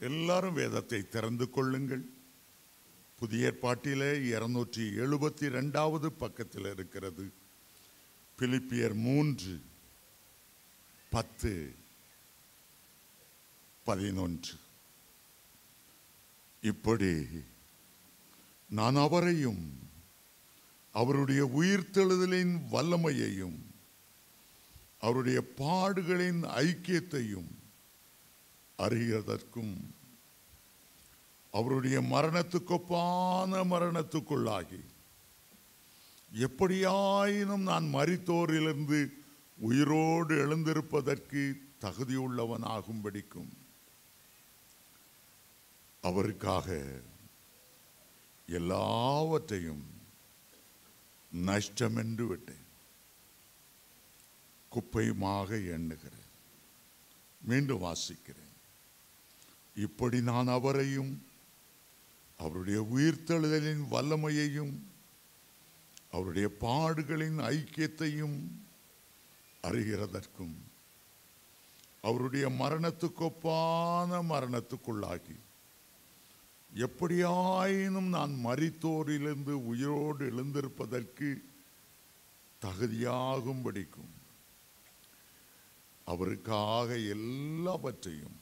எல்லாரும் வேதத்தை திறந்து கொள்ளுங்கள். புதிய ஏற்பாட்டிலே 272வது பக்கத்தில் இருக்கிறது. பிலிப்பியர் 3:10-11. இப்படி நான் அவரையும் அவருடைய உயிர்த்தெழுதலின் வல்லமையையும் அவருடைய பாடுகளின் ஐக்கியத்தையும் அறிகிறதற்கும் அவருடைய மரணத்துக்கொப்பான மரணத்துக்குள்ளாகி எப்படியாயினும் நான் மரித்தோரிலிருந்து உயிரோடு எழுந்திருப்பதற்கு தகுதியுள்ளவனாகும்படிக்கும் அவருக்காக எல்லாவற்றையும் நஷ்டமென்று விட்டேன், குப்பையுமாக எண்ணுகிறேன். மீண்டும் வாசிக்கிறேன். இப்படி நான் அவரையும் அவருடைய உயிர்த்தெழுதலின் வல்லமையையும் அவருடைய பாடுகளின் ஐக்கியத்தையும் அறிகிறதற்கும் அவருடைய மரணத்துக்கொப்பான மரணத்துக்குள்ளாகி எப்படியாயினும் நான் மரித்தோரிலிருந்து உயிரோடு எழுந்திருப்பதற்கு தகுதியாகும்படிக்கும் அவருக்காக எல்லாவற்றையும்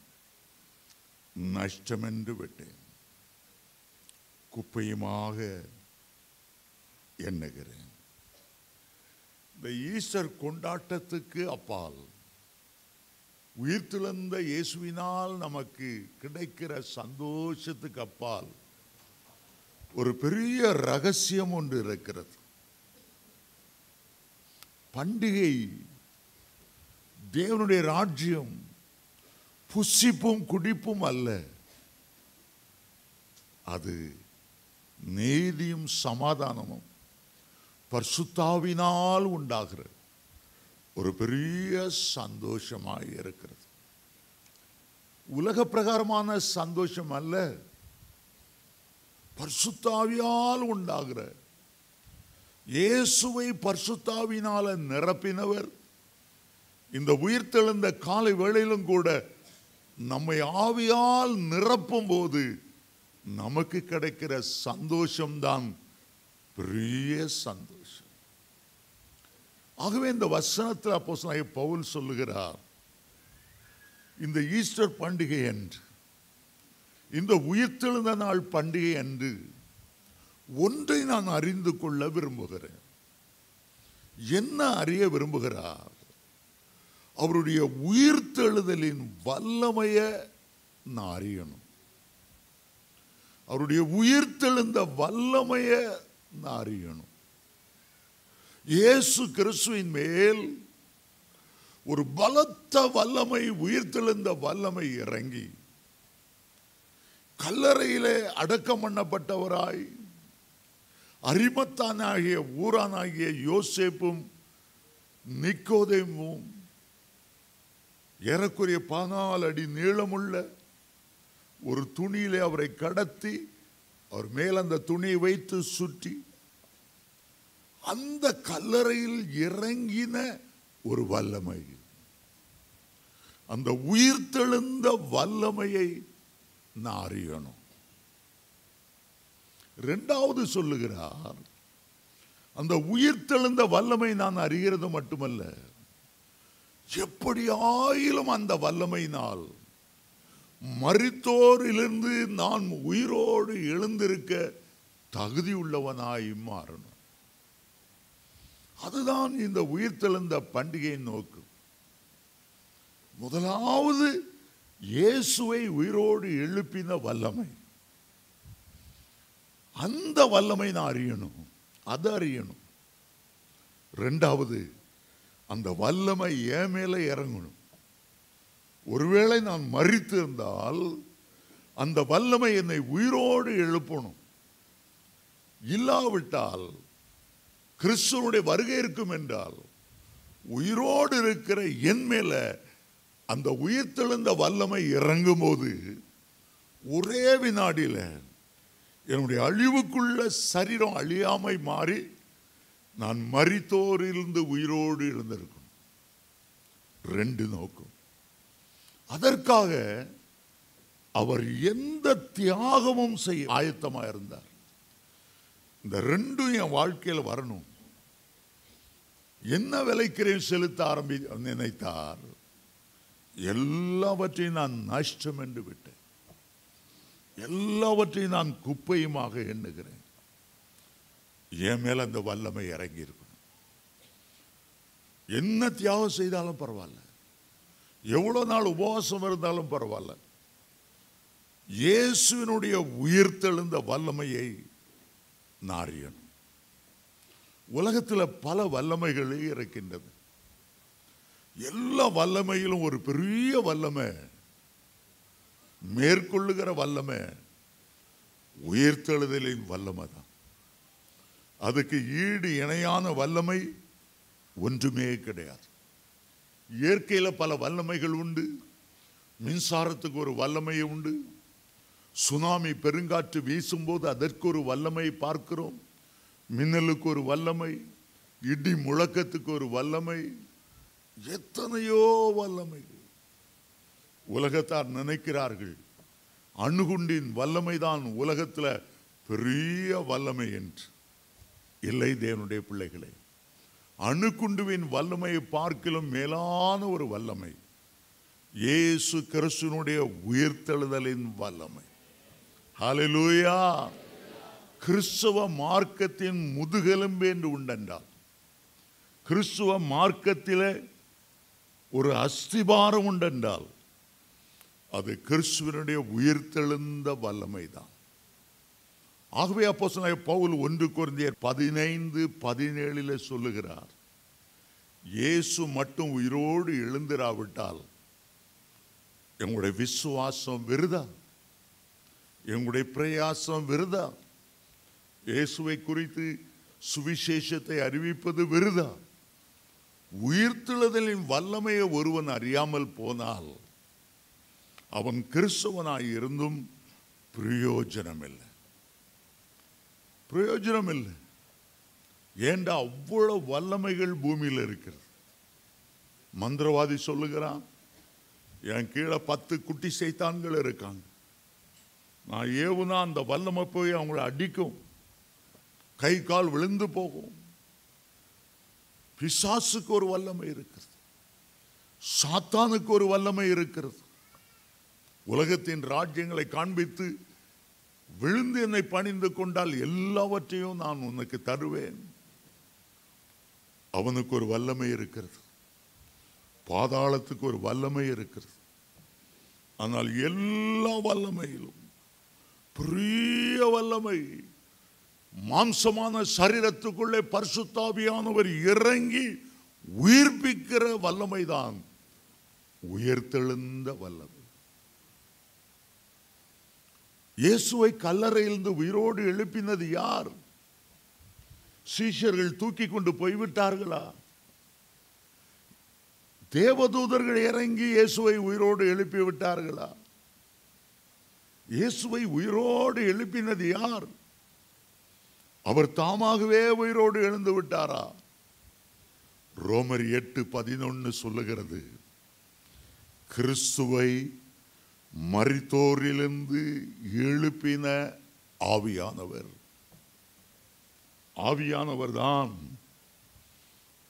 நஷ்டமென்று விட்டேன், குப்பையுமாக எண்ணுகிறேன். இந்த ஈஸ்டர் கொண்டாட்டத்துக்கு அப்பால் உயிர்த்தெழுந்த இயேசுவினால் நமக்கு கிடைக்கிற சந்தோஷத்துக்கு அப்பால் ஒரு பெரிய ரகசியம் ஒன்று இருக்கிறது. பண்டிகை தேவனுடைய ராஜ்யம் புசிப்பும் குடிப்பும் அல்ல, அது நீதியும் சமாதானமும் பரிசுத்தாவினால் உண்டாகிற ஒரு பெரிய சந்தோஷமாய் இருக்கிறது. உலக பிரகாரமான சந்தோஷம் அல்ல, பரிசுத்தாவியால் உண்டாகிற, இயேசுவை பரிசுத்தாவினால நிரப்பினவர் இந்த உயிர்த்தெழுந்த காலை வேளையிலும் கூட நம்மை ஆவியால் நிரப்பும் போது நமக்கு கிடைக்கிற சந்தோஷம்தான் பெரிய சந்தோஷம். ஆகவே இந்த வசனத்தில் அப்போஸ்தலனாகிய பவுல் சொல்லுகிறார், இந்த ஈஸ்டர் பண்டிகை என்று, இந்த உயிர்த்தெழுந்த நாள் பண்டிகை என்று ஒன்றை நான் அறிந்து கொள்ள விரும்புகிறேன். என்ன அறிய விரும்புகிறார்? அவருடைய உயிர்த்தெழுதலின் வல்லமையை நான் அறியணும். அவருடைய உயிர்த்தெழுந்த வல்லமையை நான் அறியணும். இயேசு கிறிஸ்துவின் மேல் ஒரு பலத்த வல்லமை, உயிர்த்தெழுந்த வல்லமை இறங்கி கல்லறையிலே அடக்கம் பண்ணப்பட்டவராய் அரிமத்தானாகிய ஊரானாகிய யோசேப்பும் நிக்கோதேமும் ஏறக்குறைய 14 அடி நீளமுள்ள ஒரு துணியிலே அவரை கடத்தி அவர் மேல் அந்த துணியை வைத்து சுற்றி அந்த கல்லறையில் இறங்கின ஒரு வல்லமை, அந்த உயிர்த்தெழுந்த வல்லமையை நான் அறியணும். இரண்டாவது சொல்லுகிறார், அந்த உயிர்த்தெழுந்த வல்லமை நான் அறிகிறது மட்டுமல்ல, எப்படி ஆயிலும் அந்த வல்லமையினால் மரித்தோரிலிருந்து நான் உயிரோடு எழுந்திருக்க தகுதி உள்ளவனாய் மாறணும். அதுதான் இந்த உயிர்த்தெழுந்த பண்டிகையின் நோக்கம். முதலாவது இயேசுவை உயிரோடு எழுப்பின வல்லமை, அந்த வல்லமை நான் அறியணும், அதை அறியணும். இரண்டாவது, அந்த வல்லமை என் மேல இறங்கணும். ஒருவேளை நான் மரித்து இருந்தால் அந்த வல்லமை என்னை உயிரோடு எழுப்பணும். இல்லாவிட்டால் கிறிஸ்துவனுடைய வருகை இருக்கும் என்றால் உயிரோடு இருக்கிற என் மேல அந்த உயிர்த்தெழுந்த வல்லமை இறங்கும் போது ஒரே வினாடியில் என்னுடைய அழிவுக்குள்ள சரீரம் அழியாமை மாறி நான் மரித்தோரிலிருந்து உயிரோடு எழுந்திருக்கும். ரெண்டு நோக்கம். அதற்காக அவர் எந்த தியாகமும் செய்ய ஆயத்தமா இருந்தார். இந்த ரெண்டும் என் வாழ்க்கையில் வரணும். என்ன விலைக்கிறேன் செலுத்த நினைத்தார். எல்லாவற்றையும் நான் நஷ்டம் என்று விட்டேன். எல்லாவற்றையும் நான் குப்பையுமாக எண்ணுகிறேன். என் மேல அந்த வல்லமை இறங்கி இருக்கணும். என்ன தியாகம் செய்தாலும் பரவாயில்ல, எவ்வளவு நாள் உபவாசம் இருந்தாலும் பரவாயில்ல, இயேசுவினுடைய உயிர்த்தெழுந்த வல்லமையை நாரியணும். உலகத்தில் பல வல்லமைகளே இருக்கின்றது. எல்லா வல்லமையிலும் ஒரு பெரிய வல்லமை, மேற்கொள்ளுகிற வல்லமை உயிர்த்தெழுதலின் வல்லமை தான். அதுக்கு ஈடு இணையான வல்லமை ஒன்றுமே கிடையாது. இயற்கையில் பல வல்லமைகள் உண்டு. மின்சாரத்துக்கு ஒரு வல்லமை உண்டு. சுனாமி பெருங்காற்று வீசும்போது அதற்கு ஒரு வல்லமை பார்க்கிறோம். மின்னலுக்கு ஒரு வல்லமை, இடி முழக்கத்துக்கு ஒரு வல்லமை, எத்தனையோ வல்லமை. உலகத்தார் நினைக்கிறார்கள் அணுகுண்டின் வல்லமைதான் உலகத்தில் பெரிய வல்லமை என்று. இல்லை தேவனுடைய பிள்ளைகளே, அணுகுண்டுவின் வல்லமையை பார்க்கிலும் மேலான ஒரு வல்லமை இயேசு கிறிஸ்துவினுடைய உயிர்த்தெழுதலின் வல்லமை. ஹல்லேலூயா. கிறிஸ்தவ மார்க்கத்தின் முதுகெலும்பு என்று உண்டென்றால், கிறிஸ்துவ மார்க்கத்தில் ஒரு அஸ்திபாரம் உண்டென்றால் அது கிறிஸ்துவினுடைய உயிர்த்தெழுந்த வல்லமை தான். ஆகவே அப்போஸ்தலனாகிய பவுல் 1 கொரிந்தியர் 15:17 சொல்லுகிறார், இயேசு மட்டும் உயிரோடு எழுந்திராவிட்டால் எங்களுடைய விசுவாசம் விருதா, எங்களுடைய பிரயாசம் விருதா, இயேசுவை குறித்து சுவிசேஷத்தை அறிவிப்பது விருதா. உயிர்த்தெழுதலின் வல்லமையை ஒருவன் அறியாமல் போனால் அவன் கிறிஸ்தவனாய் இருந்தும் பிரயோஜனம் இல்லை. பிரயோஜனம் இல்லை. ஏண்டா அவ்வளவு வல்லமைகள் பூமியில் இருக்கிறது. மந்திரவாதி சொல்லுகிறான், என் கீழே 10 குட்டி சைத்தான்கள் இருக்காங்க, நான் ஏவுனா அந்த வல்லமை போய் அவங்கள அடிக்கும், கை கால் விழுந்து போகும். பிசாசுக்கு ஒரு வல்லமை இருக்கிறது, சாத்தானுக்கு ஒரு வல்லமை இருக்கிறது. உலகத்தின் ராஜ்யங்களை காண்பித்து விழுந்து என்னை பணிந்து கொண்டால் எல்லாவற்றையும் நான் உனக்கு தருவேன். அவனுக்கு ஒரு வல்லமை இருக்கிறது, பாதாளத்துக்கு ஒரு வல்லமை இருக்கிறது. ஆனால் எல்லா வல்லமையிலும் பெரிய வல்லமை மாம்சமான சரீரத்துக்குள்ளே பரிசுத்த ஆவியானவர் இறங்கி உயிர்ப்பிக்கிற வல்லமைதான் உயிர்த்தெழுந்த வல்லமை. இயேசுவை கல்லறையிலிருந்து உயிரோடு எழுப்பினது யார்? சீஷர்கள் தூக்கி கொண்டு போய்விட்டார்களா? தேவதூதர்கள் இறங்கி இயேசுவை உயிரோடு எழுப்பி விட்டார்களா? இயேசுவை உயிரோடு எழுப்பினது யார்? அவர் தாமாகவே உயிரோடு எழுந்து விட்டாரா? ரோமர் 8:11 சொல்லுகிறது, கிறிஸ்துவை மரித்தோரிலிருந்து எழுப்பின ஆவியானவர். ஆவியானவர் தான்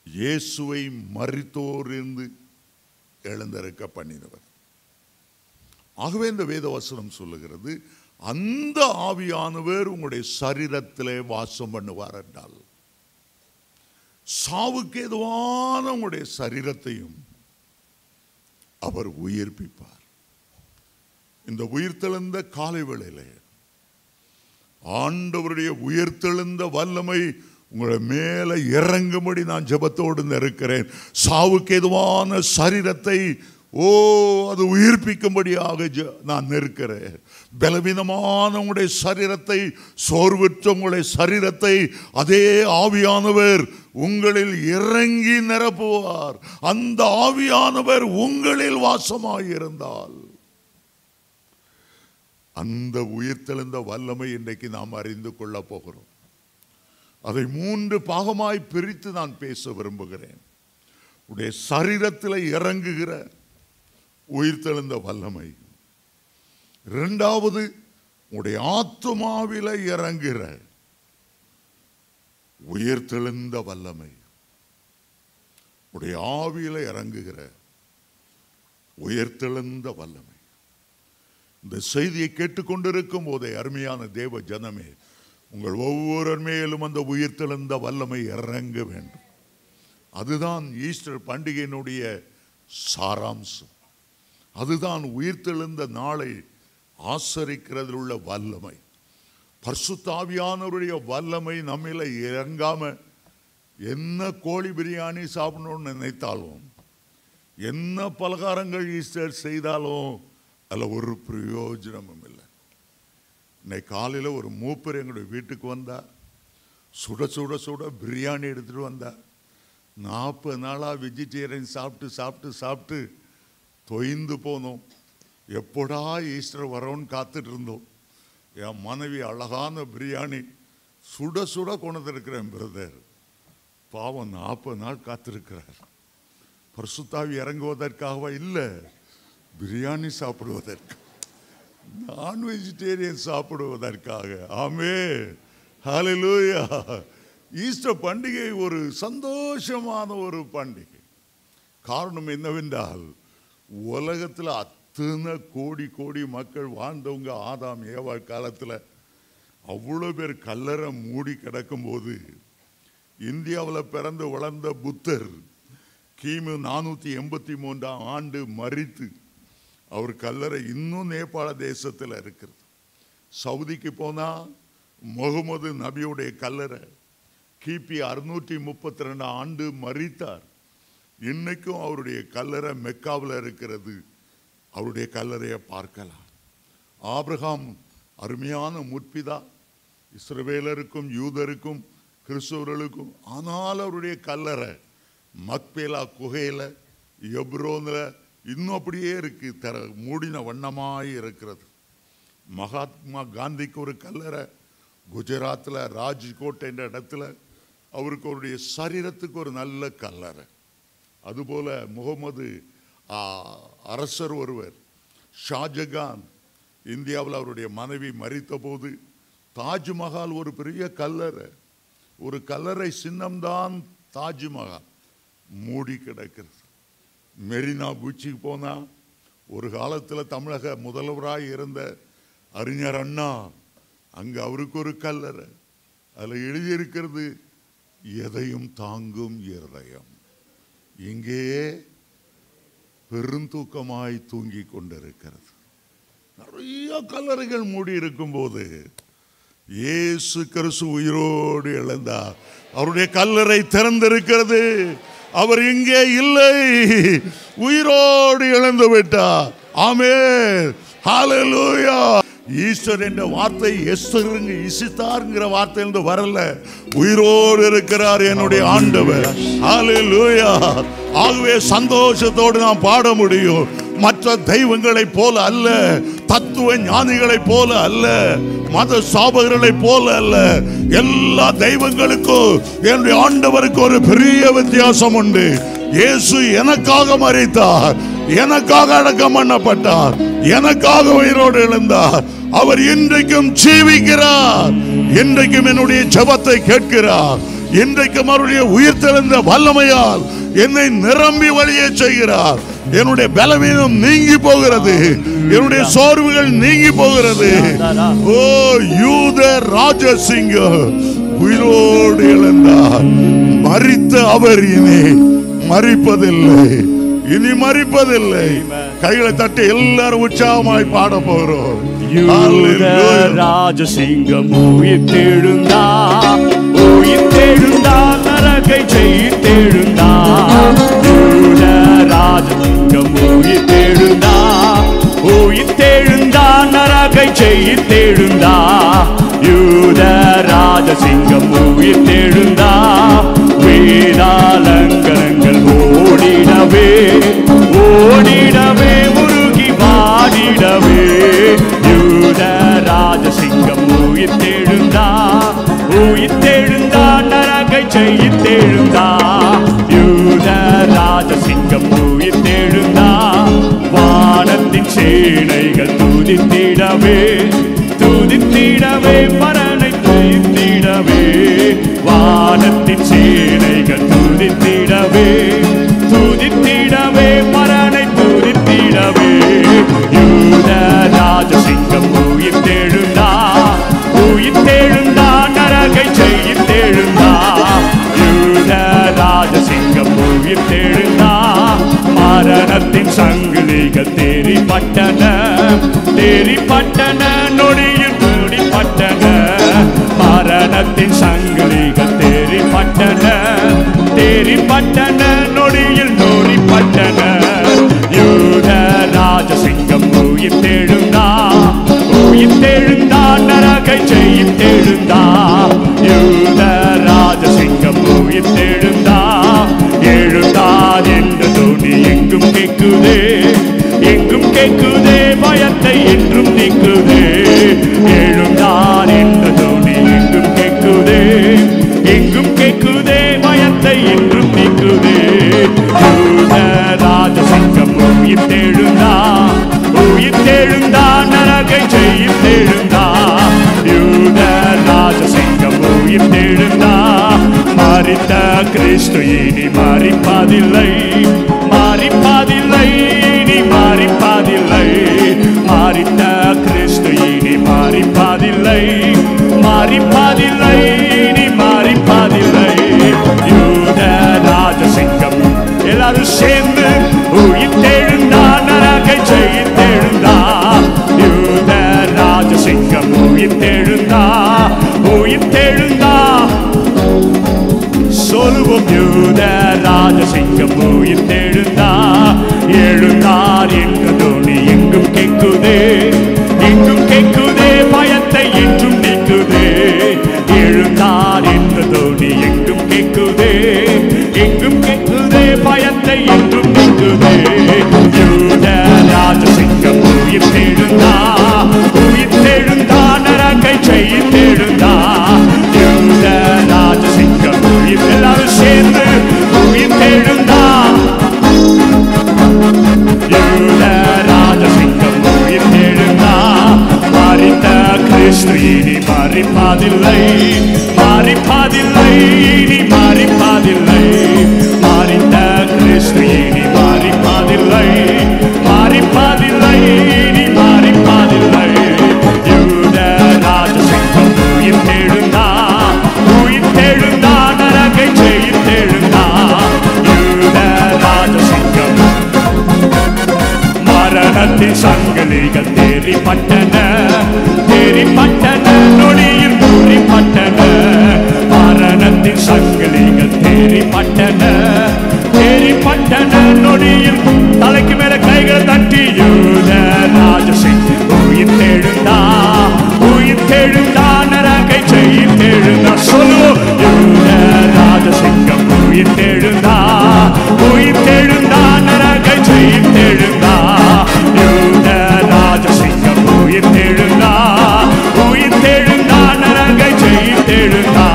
இயேசுவை மரித்தோரிலிருந்து எழுந்திருக்க பண்ணினவர். ஆகவே இந்த வேதவசனம் சொல்லுகிறது, அந்த ஆவியானவர் உங்களுடைய சரீரத்திலே வாசம் பண்ணுவார் என்றால் சாவுக்கு ஏதுவான உங்களுடைய சரீரத்தையும் அவர் உயிர்ப்பிப்பார். இந்த உயிர்த்தெழுந்த காலை வேளையிலே ஆண்டவருடைய உயிர்த்தெழுந்த வல்லமை உங்களுடைய மேல இறங்கும்படி நான் ஜெபத்தோடு இருக்கிறேன். சாவுக்கு ஏதுவான சரீரத்தை அது உயிர்ப்பிக்கும்படியாக நான் நிற்கிறேன். பலவீனமான உங்களுடைய சரீரத்தை, சோர்வுற்ற உங்களுடைய சரீரத்தை அதே ஆவியானவர் உங்களில் இறங்கி நிரப்புவார். அந்த ஆவியானவர் உங்களில் வாசமாயிருந்தால் அந்த உயிர்த்தெழுந்த வல்லமை இன்றைக்கு நாம் அறிந்து கொள்ள போகிறோம். அதை 3 பாகமாய் பிரித்து நான் பேச விரும்புகிறேன். உடைய சரீரத்தில் இறங்குகிற உயிர்த்தெழுந்த வல்லமை, இரண்டாவது உடைய ஆத்துமாவில இறங்குற உயிர்த்தெழுந்த வல்லமை, உடைய ஆவியில இறங்குகிற உயிர்த்தெழுந்த வல்லமை. இந்த செய்தியை கேட்டுக்கொண்டிருக்கும் போதே அருமையான தேவ ஜனமே, உங்கள் ஒவ்வொரு மேலும் அந்த உயிர்த்தெழுந்த வல்லமை இறங்க வேண்டும். அதுதான் ஈஸ்டர் பண்டிகையினுடைய சாராம்சம். அதுதான் உயிர்த்தெழுந்த நாளை ஆசரிக்கிறதில் உள்ள வல்லமை. பரிசுத்த ஆவியானவருடைய வல்லமை நம்மில இறங்காம என்ன கோழி பிரியாணி சாப்பிடணும்னு நினைத்தாலும், என்ன பலகாரங்கள் ஈஸ்டர் செய்தாலும் அதில் ஒரு பிரயோஜனமும் இல்லை. இன்னைக்கு காலையில் ஒரு மூப்பர் எங்களுடைய வீட்டுக்கு வந்தார். சுட சுட சுட பிரியாணி எடுத்துகிட்டு வந்தார். 40 நாளாக வெஜிடேரியன் சாப்பிட்டு சாப்பிட்டு சாப்பிட்டு தொய்ந்து போனோம். எப்படா ஈஸ்டர் வரோன்னு காத்துட்டு இருந்தோம். என் மனைவி அழகான பிரியாணி சுட சுட கொண்டுருக்கிறேன் பிரதர். பாவம் 40 நாள் காத்திருக்கிறார். பரிசுத்தாவி இறங்குவதற்காகவா? இல்லை, பிரியாணி சாப்பிடுவதற்கு, நான் வெஜிடேரியன் சாப்பிடுவதற்காக. ஆமென், ஹல்லேலூயா. ஈஸ்டர் பண்டிகை ஒரு சந்தோஷமான ஒரு பண்டிகை. காரணம் என்னவென்றால், உலகத்தில் அத்தனை கோடி கோடி மக்கள் வாழ்ந்தவங்க ஆதாம் ஏவாள் காலத்தில் அவ்வளோ பேர் கல்லறை மூடி கிடக்கும்போது, இந்தியாவில் பிறந்து வளர்ந்த புத்தர் கிமு 483ஆம் ஆண்டு மரித்து அவர் கல்லறை இன்னும் நேபாள தேசத்தில் இருக்கிறது. சவுதிக்கு போனால் முகமது நபியுடைய கல்லறை கிபி 632 ஆண்டு மரித்தார். இன்னைக்கும் அவருடைய கல்லறை மெக்காவில் இருக்கிறது. அவருடைய கல்லறையை பார்க்கலாம். ஆபிரகாம் அருமையான முற்பிதா, இஸ்ரவேலருக்கும் யூதருக்கும் கிறிஸ்தவர்களுக்கும். ஆனால் அவருடைய கல்லறை மக்பேலா குகையில் எப்ரோனில் இன்னும் அப்படியே இருக்கு, மூடின வண்ணமாய் இருக்கிறது. மகாத்மா காந்திக்கு ஒரு கல்லறை குஜராத்தில் ராஜ்கோட் என்ற இடத்துல, அவருக்கு அவருடைய சரீரத்துக்கு ஒரு நல்ல கல்லறை. அதுபோல முகமது அரசர் ஒருவர் ஷாஜகான், இந்தியாவில் அவருடைய மனைவி மரித்த போது தாஜ்மஹால் ஒரு பெரிய கல்லறை, ஒரு கல்லறை சின்னம்தான் தாஜ்மஹால் மூடி கிடக்கிறது. மெரினா பீச்சுக்கு போனால் ஒரு காலத்தில் தமிழக முதல்வராக இருந்த அறிஞர் அண்ணா, அங்கே அவருக்கு ஒரு கல்லறை. அதில் எழுதியிருக்கிறது, எதையும் தாங்கும் இருதயம். இங்கே பெருந்தூக்கமாய் தூங்கி கொண்டிருக்கிறது. நிறைய கல்லறைகள் மூடி இருக்கும் போது இயேசு கிறிஸ்து உயிரோடு எழுந்தார். அவருடைய கல்லறை திறந்திருக்கிறது. அவர் இங்கே இல்லை, உயிரோடு எழுந்து விட்டார். ஆமென், ஹல்லேலூயா. ஈஸ்டர் என்ற வார்த்தை எஸ்தருங்க இசித்தார்ங்கிற வார்த்தையிலிருந்து வரல. உயிரோடு இருக்கிறார் என்னுடைய ஆண்டவர். ஹல்லேலூயா. ஆகவே சந்தோஷத்தோடு நாம் பாட முடியும். மற்ற தெய்வங்களை போல அல்ல, தத்துவ ஞானிகளை போல அல்ல, மத சாபகர்களை போல அல்ல. எல்லா தெய்வங்களுக்கும் என்னுடைய ஆண்டவருக்கு ஒரு பெரிய வித்தியாசம் உண்டு. இயேசு எனக்காக மரித்தார், எனக்காக அடக்கம் பண்ணப்பட்டார், எனக்காக உயிரோடு எழுந்தார். அவர் இன்றைக்கும் ஜீவிக்கிறார். இன்றைக்கும் என்னுடைய ஜெபத்தை கேட்கிறார். இன்றைக்கும் அவருடைய உயிர்த்தெழுந்த வல்லமையால் என்னை நிரம்பி வழியே செய்கிறார். என்னுடைய பலவீனம் நீங்கி போகிறது, என்னுடைய சோர்வுகள் நீங்கி போகிறது. ஓ யூத ராஜசிங்கம் உயிரோடு எழுந்தார். மரித்த அவர் இனி மரிப்பதில்லை, இனி மரிப்பதில்லை. கைகளை தட்டி எல்லாரும் உற்சாகமாய் பாட போகிறோம். ராஜசிங்கம் உயிர்த்தெழுந்தா, உயிர்த்தெழுந்தா, நரகை ஜெயித்தெழுந்தா. ராஜசிங்கம் உயிர்த்தெழுந்தா, உயிர்த்தெழுந்தா, நரகை ஜெயித்தெழுந்தா. யூத ராஜசிங்கம் உயிர்த்தெழுந்தா. வேதாலங்கரங்கள் ஓடிடவே, ஓடிடவே, முருகி வாடிடவே. யூத ராஜசிங்கம் உயிர்த்தெழுந்தா, உயிர்த்தெழுந்தா, நரகை ஜெயித்தெழுந்தா. யூத ராஜசிங்கம் உயிர்த்தெழுந்தா. வானத்தின் சேனைகள் துதி துதித்திடவே துதித்திடவே பரனை துதித்திடவே வானத்தின் சேனைகள் துதித்திடவே துதித்திடவே பரனை துதித்திடவே யூத ராஜசிங்கம் உயிர்த்தெழுந்தா உயிர்த்தெழுந்தா நரகை ஜெயித்தெழுந்தா யூத ராஜசிங்கம் உயிர்த்தெழுந்தா மரணத்தின் சங்கிலிகள் தேறிப்பட்டன தேறிப்பட்டன நொடியில் மூடிப்பட்டன மரணத்தின் சங்கிலிகள் தேறிப்பட்டன தேறிப்பட்டன நொடியில் நூறிப்பட்டன யூத ராஜசிங்கம் உயிர்த்தெழுந்தா உயிர்த்தெழுந்தா நரகை ஜெயித்தெழுந்தா யூத ராஜசிங்கம் உயிர்த்தெழுந்தா எழுந்தார் என்ற தோனி எங்கும் கேட்குதே எங்கும் கேட்குதே பயத்தை என்றும் நீக்குதே எழுந்தார் என்ற தோனி எங்கும் கேட்குதே எங்கும் கேட்குதே பயத்தை என்றும் நீக்குதே யூத ராஜசிங்கம் உயிர்த்தெழுந்தா உயிர்த்தெழுந்தா நரகை ஜெயித்தெழுந்தா யூத ராஜசிங்கம் உயிர்த்தெழுந்தா மரித்த கிறிஸ்து இனி மரிப்பதில்லை மரிப்பதில்லை இனி மரிப்பதில்லை மரித்த கிறிஸ்து இனி மரிப்பதில்லை மரிப்பதில்லை இனி மரிப்பதில்லை யூத ராஜசிங்கம் எல்லாரும் சேர்ந்து உயிர்த்தெழுந்தா நரகை ஜெயித்தெழுந்தா யூத ராஜசிங்கம் உயிர்த்தெழுந்தா உயிர்த்தெழுந்தா சொல்வோம் யூத ராஜசிங்கம் உயிர்த்தெழுந்தா எழுந்தார் என்ற தோனி எங்கும் கேட்குதே எங்கும் கேட்குதே பயத்தை என்றும் நீக்குதே எழுந்தார் என்ற தோனி எங்கும் கேட்குதே எங்கும் கேட்குதே பயத்தை என்றும் நீக்குதே யூத ராஜசிங்கம் உயிர்த்தெழுந்தா உயிர்த்தெழுந்தா நரகை ஜெயித்தெழுந்தா யூத ராஜசிங்கம் எல்லாரும் சேர்ந்து உயிர்த்தெழுந்தா யூத ராஜசிங்கம் உயிர்த்தெழுந்தா மரித்த கிறிஸ்து இனி மரிப்பதில்லை மரிப்பதில்லை இனி மரிப்பதில்லை மரித்த கிறிஸ்து இனி மரிப்பதில்லை மரிப்பதில்லை இனி மரிப்பதில்லை யூத ராஜசிங்கம் உயிர்த்தெழுந்தா உயிர்த்தெழுந்தா நரகை ஜெயித்தெழுந்தா யூத ராஜசிங்கம் மரணத்தின் சங்கிலிகள் தேறிப்பட்டன தேறிப்பட்டன நொடியில் மூடிப்பட்டன மரணத்தின் சங்கிலிகள் தேறிப்பட்டன தேறிப்பட்டன நொடியில் தலைக்கு மேல கைகளை தட்டி யூத ராஜசிங்கம் உயிர்த்தெழுந்தா உயிர்த்தெழுந்தா நரகை ஜெயித்தெழுந்தா சொல்லுவோம் யூத ராஜசிங்கம் உயிர்த்தெழுந்தா உயிர்த்தெழுந்தா நரகை ஜெயித்தெழுந்தா யூத ராஜசிங்கம் உயிர்த்தெழுந்தா உயிர்த்தெழுந்தா நரகை ஜெயித்தெழுந்தா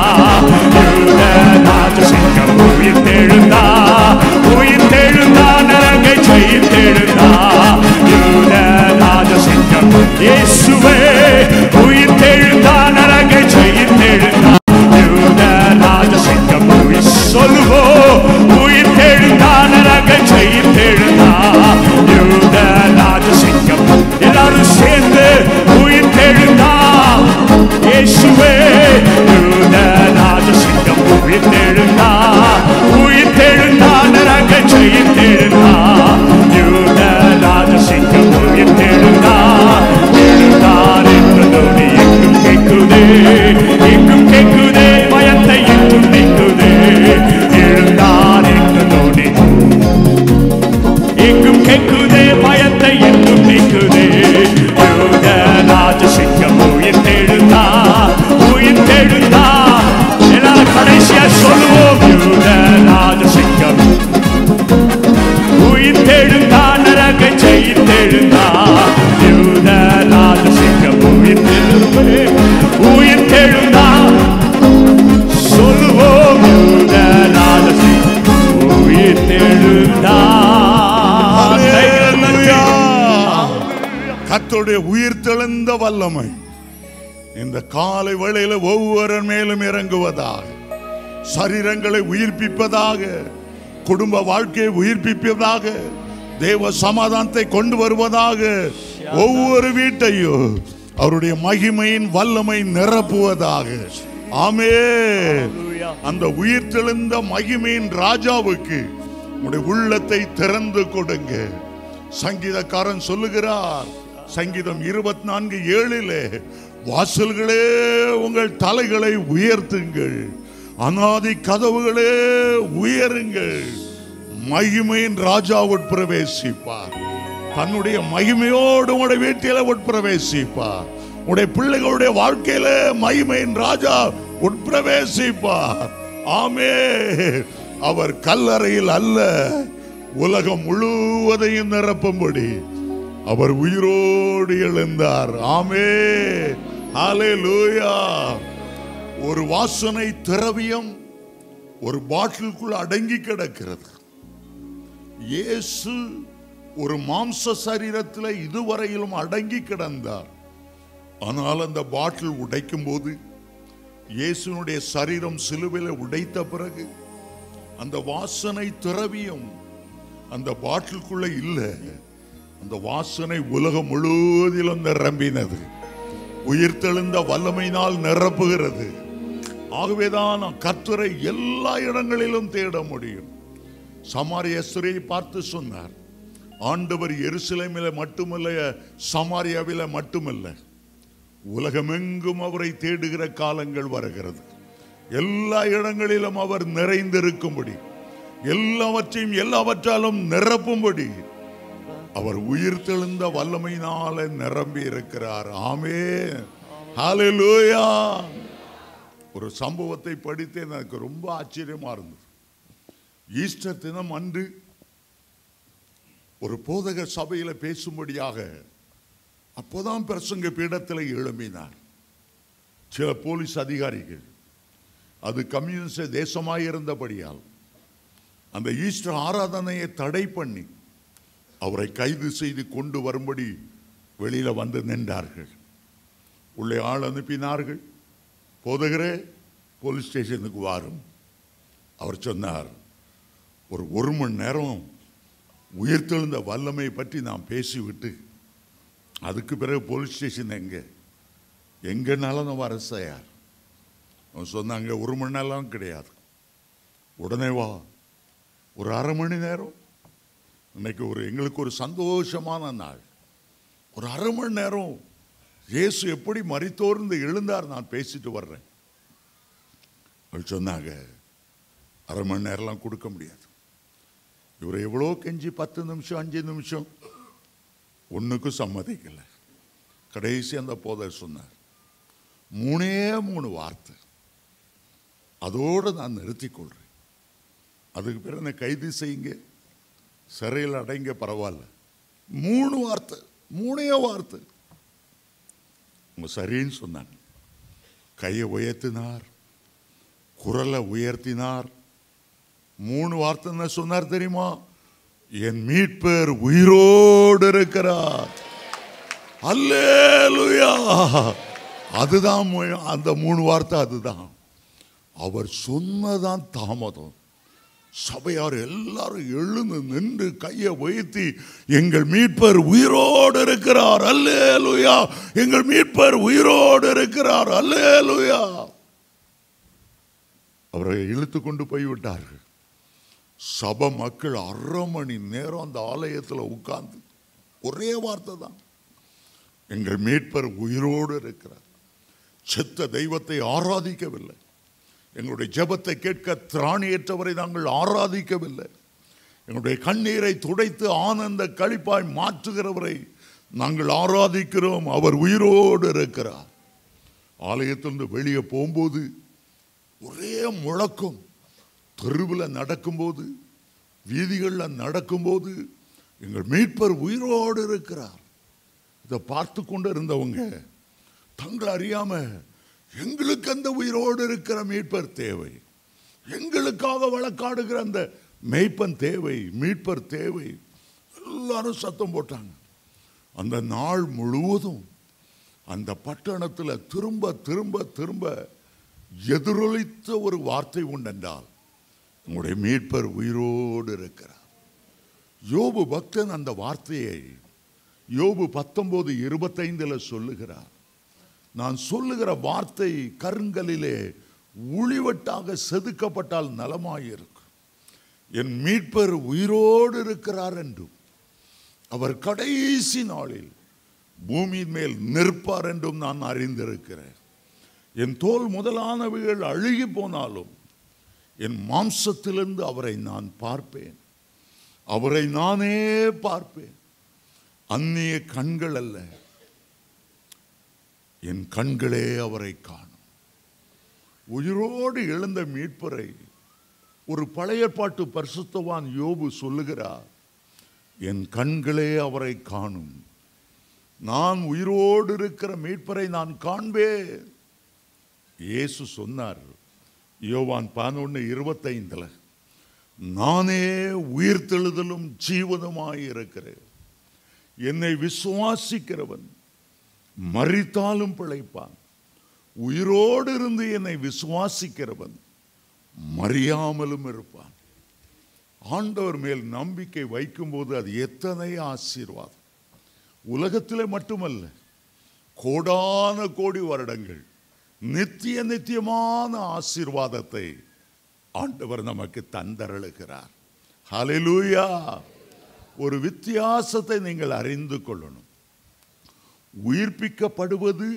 யூத ராஜசிங்கம் உயிர்த்தெழுந்தா உயிர்த்தெழுந்தா நரகை ஜெயித்தெழுந்தா யூத ராஜசிங்கம் இயேசுவே உயிர்த்தெழுந்தா நரகை ஜெயித்தெழுந்தா யூத ராஜசிங்கம் சொல்லுவோம் உயிர்த்தெழுந்தா நரகை ஜெயித்தெழுந்தா யூத ராஜசிங்கம் எல்லாரும் சேர்ந்து உயிர்த்தெழுந்தா இயேசுவே யூத ராஜசிங்கம் உயிர்த்தெழுந்தா உயிர்த்தெழுந்தா நரகை ஜெயித்தெழுந்தா யூத ராஜசிங்கம் உயிர்த்தெழுந்தா எழுந்தார் என்ற தோனி எங்கும் அவருடைய உயிர்த்தெழுந்த வல்லமை இந்த காலை வேளையில ஒவ்வொரு மேலும் இறங்குவதாக, சரீரங்களை உயிர்ப்பிப்பதாக, குடும்ப வாழ்க்கையை உயிர்ப்பிப்பதாக, தேவ சமாதானத்தை கொண்டு வருவதாக, ஒவ்வொரு வீட்டையும் அவருடைய மகிமையின் வல்லமை நிரப்புவதாக. ஆமென். அந்த உயிர்த்தெழுந்த மகிமையின் ராஜாவுக்கு உங்களுடைய உள்ளத்தை திறந்து கொடுங்க. சங்கீதக்காரன் சொல்லுகிறார், சங்கீதம் 24:7, வாசல்களே உங்கள் தலைகளை உயர்த்துங்கள், அநாதி கதவுகளே உயருங்கள், மகிமையின் ராஜா உட்பிரவேசிப்பார். தன்னுடைய மகிமையோடு உங்களுடைய வீட்டில உட்பிரவேசிப்பார். உடைய பிள்ளைகளுடைய வாழ்க்கையில மகிமையின் ராஜா உட்பிரவேசிப்பார். ஆமென். அவர் கல்லறையில் அல்ல, உலகம் முழுவதையும் நிரப்பும்படி அவர் உயிரோடு எழுந்தார். ஆமென். ஹல்லேலூயா. ஒரு வாசனை திரவியம் ஒரு பாட்டிலுக்குள் அடங்கி கிடக்கிறது. இயேசு ஒரு மாம்ச சரீரத்தில் இதுவரையிலும் அடங்கி கிடந்தார். ஆனால் அந்த பாட்டில் உடைக்கும் போது, இயேசுனுடைய சரீரம் சிலுவையில் உடைத்த பிறகு, அந்த வாசனை திரவியம் அந்த பாட்டிலுக்குள்ள இல்லை. அந்த வாசனை உலகம் முழுவதிலும் நிரம்பினது. உயிர்த்தெழுந்த வல்லமையினால் நிரப்புகிறது. ஆகவேதான் கர்த்தரை எல்லா இடங்களிலும் தேட முடியும். சமாரிய ஸ்திரியை பார்த்து சொன்னார், ஆண்டவர் எருசலேமில மட்டுமல்ல, சமாரியாவில மட்டுமல்ல, உலகமெங்கும் அவரை தேடுகிற காலங்கள் வருகிறது. எல்லா இடங்களிலும் அவர் நிறைந்திருக்கும்படி, எல்லாவற்றையும் எல்லாவற்றாலும் நிரப்பும்படி அவர் உயிர்த்தெழுந்த வல்லமையினால நிரம்பி இருக்கிறார். ஆமென். ஹல்லேலூயா. ஒரு சம்பவத்தை படித்து எனக்கு ரொம்ப ஆச்சரியமா இருந்தது. ஈஸ்டர் தினம் அன்று ஒரு போதக சபையில பேசும்படியாக அப்போதான் பிரசங்க பீடத்தில் எழும்பினார் சில போலீஸ் அதிகாரிகள். அது கம்யூனிஸ்ட் தேசமாயிருந்தபடியால் அந்த ஈஸ்டர் ஆராதனையை தடை பண்ணி அவரை கைது செய்து கொண்டு வரும்படி வெளியில வந்து நின்றார்கள். உள்ளே ஆள் அனுப்பினார்கள். போதகரே, போலீஸ் ஸ்டேஷனுக்கு வாரும். அவர் சொன்னார், ஒரு மணி நேரம் உயிர்த்தெழுந்த வல்லமை பற்றி நாம் பேசிவிட்டு அதுக்கு பிறகு போலீஸ் ஸ்டேஷன் எங்கனாலும் நம்ம வர தயார். அவன் சொன்னாங்க, 1 மணி நேரம் கிடையாது, உடனே வா, ஒரு அரை மணி நேரம். இன்னைக்கு எங்களுக்கு ஒரு சந்தோஷமான நாள். ஒரு அரை மணி நேரம் இயேசு எப்படி மரித்தோர்ந்து எழுந்தார் நான் பேசிட்டு வர்றேன். அவள் சொன்னாங்க, அரை மணி நேரம்லாம் கொடுக்க முடியாது. இவர் எவ்வளோ கெஞ்சி 10 நிமிஷம் 5 நிமிஷம் ஒன்றுக்கும் சம்மதிக்கல. கடைசி அந்த போதர் சொன்னார், 3 வார்த்தை, அதோடு நான் நிறுத்தி கொள்றேன். அதுக்கு பிறகு என்னை கைது செய்யுங்க, சிறையில் அடைங்க, பரவாயில்ல. 3 வார்த்தை, 3 வார்த்தை. உங்க சரின்னு சொன்னாங்க. கையை உயர்த்தினார், குரலை உயர்த்தினார். 3 வார்த்தை என்ன சொன்னார் தெரியுமா? என் மீட்பர் உயிரோடு இருக்கிறார். அல்லேலூயா. அதுதான் அந்த 3 வார்த்தை. அதுதான் அவர் சொன்னதான் தாமதம். சபையார் எல்லாரும் எழுந்து நின்று கையை உயர்த்தி, எங்கள் மீட்பர் உயிரோடு இருக்கிறார், அல்லேலூயா, எங்கள் மீட்பர் உயிரோடு இருக்கிறார், அல்லேலூயா. அவரை இழுத்து கொண்டு போய்விட்டார்கள். சபை மக்கள் அரை மணி நேரம் அந்த ஆலயத்தில் உட்கார்ந்து ஒரே வார்த்தை தான், எங்கள் மீட்பர் உயிரோடு இருக்கிறார். செத்த தெய்வத்தை ஆராதிக்கவில்லை. எங்களுடைய ஜெபத்தை கேட்க திராணியற்றவரை நாங்கள் ஆராதிக்கவில்லை. எங்களுடைய கண்ணீரை துடைத்து ஆனந்த களிப்பாய் மாற்றுகிறவரை நாங்கள் ஆராதிக்கிறோம். அவர் உயிரோடு இருக்கிறார். ஆலயத்திலிருந்து வெளியே போகும்போது ஒரே முழக்கம். தெருவில் நடக்கும்போது, வீதிகளில் நடக்கும்போது, எங்கள் மீட்பர் உயிரோடு இருக்கிறார். இதை பார்த்து கொண்டு இருந்தவங்க தங்களை அறியாம, எங்களுக்கு அந்த உயிரோடு இருக்கிற மீட்பர் தேவை, எங்களுக்காக வழக்காடுகிற அந்த மேய்ப்பன் தேவை, மீட்பர் தேவை. எல்லாரும் சத்தம் போட்டாங்க. அந்த நாள் முழுவதும் அந்த பட்டணத்தில் திரும்ப திரும்ப திரும்ப எதிரொலித்த ஒரு வார்த்தை உண்டென்றால், உங்களுடைய மீட்பர் உயிரோடு இருக்கிறார். யோபு பக்தன் அந்த வார்த்தையை யோபு 19:25 சொல்லுகிறார். நான் சொல்லுகிற வார்த்தை கருங்கலிலே உளிவட்டாக செதுக்கப்பட்டால் நலமாயிருக்கும். என் மீட்பர் உயிரோடு இருக்கிறார் என்றும் அவர் கடைசி நாளில் பூமியின் மேல் நிற்பார் என்றும் நான் அறிந்திருக்கிறேன். என் தோல் முதலானவைகள் அழுகி போனாலும் என் மாம்சத்திலிருந்து அவரை நான் பார்ப்பேன். அவரை நானே பார்ப்பேன். அந்நிய கண்கள் அல்ல, என் கண்களே அவரை காணும். உயிரோடு எழுந்த மீட்பரை ஒரு பழைய பாட்டு பரிசுத்தவான் யோபு சொல்லுகிறார். என் கண்களே அவரை காணும். நான் உயிரோடு இருக்கிற மீட்பரை நான் காண்பேன். இயேசு சொன்னார் யோவான் 11:25, நானே உயிர்த்தெழுதலும் ஜீவனுமாய் இருக்கிறேன். என்னை விசுவாசிக்கிறவன் மரித்தாலும் பிழைப்பான். உயிரோடு இருந்து என்னை விசுவாசிக்கிறவன் மறியாமலும் இருப்பான். ஆண்டவர் மேல் நம்பிக்கை வைக்கும்போது அது எத்தனை ஆசீர்வாதம். உலகத்திலே மட்டுமல்ல, கோடான கோடி வருடங்கள் நித்திய நித்தியமான ஆசீர்வாதத்தை ஆண்டவர் நமக்கு தந்தருளுகிறார். ஹல்லேலூயா. ஒரு வித்தியாசத்தை நீங்கள் அறிந்து கொள்ளணும். உயிர்ப்பிக்கப்படுவது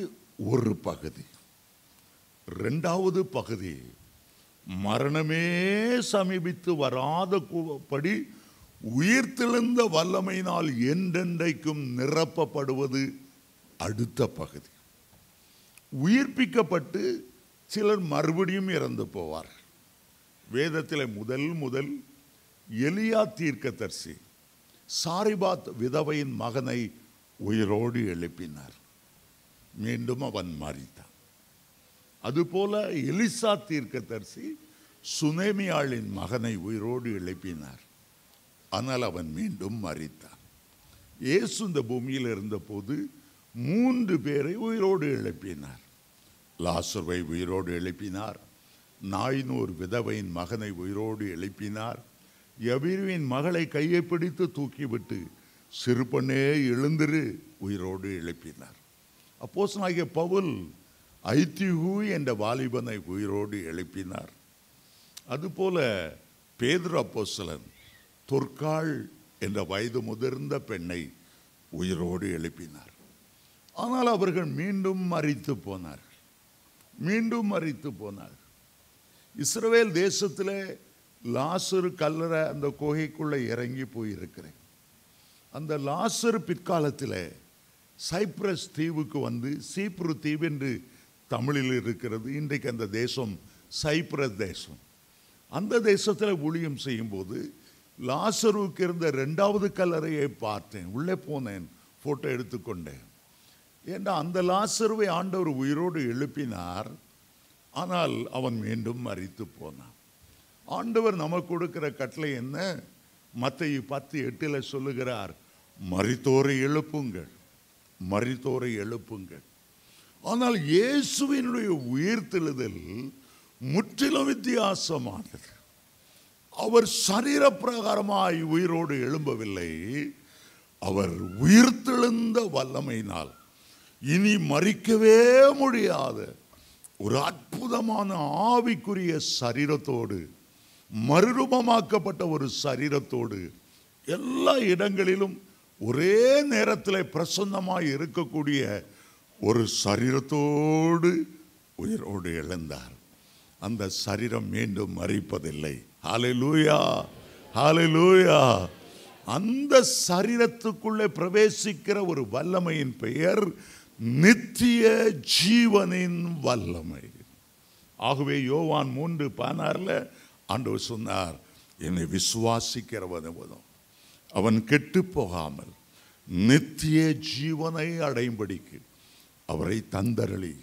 ஒரு பகுதி. இரண்டாவது பகுதி மரணமே சமீபித்து வராதபடி உயிர்த்தெழுந்த வல்லமையினால் என்றென்றைக்கும் நிரப்பப்படுவது அடுத்த பகுதி. உயிர்ப்பிக்கப்பட்டு சிலர் மறுபடியும் இறந்து போவார்கள். வேதத்தில் முதல் எலியா தீர்க்கதரிசி சாரிபாத் விதவையின் மகனை உயிரோடு எழுப்பினார். மீண்டும் அவன் மரித்தான். அதுபோல எலிசா தீர்க்கதரிசி சுனேமியாளின் மகனை உயிரோடு எழுப்பினார். ஆனால் அவன் மீண்டும் மரித்தான். இயேசு இந்த பூமியில் இருந்தபோது 3 பேரை உயிரோடு எழுப்பினார். லாசருவை உயிரோடு எழுப்பினார். நாயினூர் விதவையின் மகனை உயிரோடு எழுப்பினார். யபீருவின் மகளை கையை பிடித்து தூக்கிவிட்டு சிறுபண்ணே எழுந்திரு உயிரோடு எழுப்பினார். அப்போஸ்தலனாகிய பவுல் ஐத்திகு என்ற வாலிபனை உயிரோடு எழுப்பினார். அதுபோல பேதுரு அப்போஸ்தலன் தொற்காள் என்ற வயது முதிர்ந்த பெண்ணை உயிரோடு எழுப்பினார். ஆனால் அவர்கள் மீண்டும் மரித்து போனார்கள். இஸ்ரவேல் தேசத்திலே லாசரு கல்லறை அந்த குகைக்குள்ளே இறங்கி போயிருக்கிறேன். அந்த லாசரு பிற்காலத்தில் சைப்ரஸ் தீவுக்கு வந்து, சீப்ரு தீவு என்று தமிழில் இருக்கிறது, இன்றைக்கு அந்த தேசம் சைப்ரஸ் தேசம். அந்த தேசத்தில் ஊழியம் செய்யும்போது லாசருவுக்கு இருந்த 2வது கல்லறையை பார்த்தேன். உள்ளே போனேன், போட்டோ எடுத்துக்கொண்டேன். ஏன்னா அந்த லாசருவை ஆண்டவர் உயிரோடு எழுப்பினார். ஆனால் அவன் மீண்டும் மரித்து போனான். ஆண்டவர் நமக்கு கொடுக்கிற கட்டளை என்ன? மத்தேயு 10:8 சொல்லுகிறார், மரித்தோரை எழுப்புங்கள். ஆனால் இயேசுவினுடைய உயிர்த்தெழுதல் முற்றிலும் வித்தியாசமானது. அவர் சரீர பிரகாரமாய் உயிரோடு எழும்பவில்லை. அவர் உயிர்த்தெழுந்த வல்லமையினால் இனி மரிக்கவே முடியாத ஒரு அற்புதமான ஆவிக்குரிய சரீரத்தோடு, மறுரூபமாக்கப்பட்ட ஒரு சரீரத்தோடு, எல்லா இடங்களிலும் ஒரே நேரத்தில் பிரசன்னமாய் இருக்கக்கூடிய ஒரு சரீரத்தோடு உயிரோடு எழுந்தார். அந்த சரீரம் மீண்டும் மரிப்பதில்லை. ஹல்லேலூயா, ஹல்லேலூயா. அந்த சரீரத்துக்குள்ளே பிரவேசிக்கிற ஒரு வல்லமையின் பெயர் நித்திய ஜீவனின் வல்லமை. ஆகவே யோவான் 3:16 ஆண்டவர் சொன்னார், என்னை விசுவாசிக்கிறவனும் அவன் கெட்டு போகாமல் நித்திய ஜீவனை அடையும்படிக்கு அவரை தந்தருளி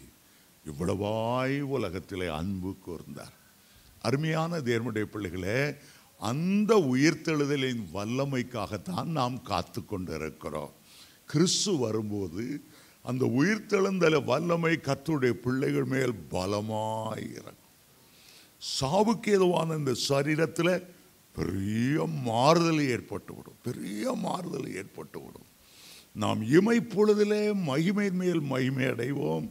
இவ்வளவாய் உலகத்திலே அன்பு கூர்ந்தார். அருமையான தேவனுடைய பிள்ளைகளே, அந்த உயிர்த்தெழுதலின் வல்லமைக்காகத்தான் நாம் காத்து கொண்டிருக்கிறோம். கிறிஸ்து வரும்போது அந்த உயிர்த்தெழுந்தல வல்லமை கர்த்தருடைய பிள்ளைகள் மேல் பலமாயிரும். சாவுக்கு ஏதுவான இந்த சரீரத்தில் பெரிய மாறுதல் ஏற்பட்டுவிடும். பெரிய மாறுதல் ஏற்பட்டுவிடும். நாம் இமைப்பொழுதிலே மகிமை மேல் மகிமை அடைவோம்.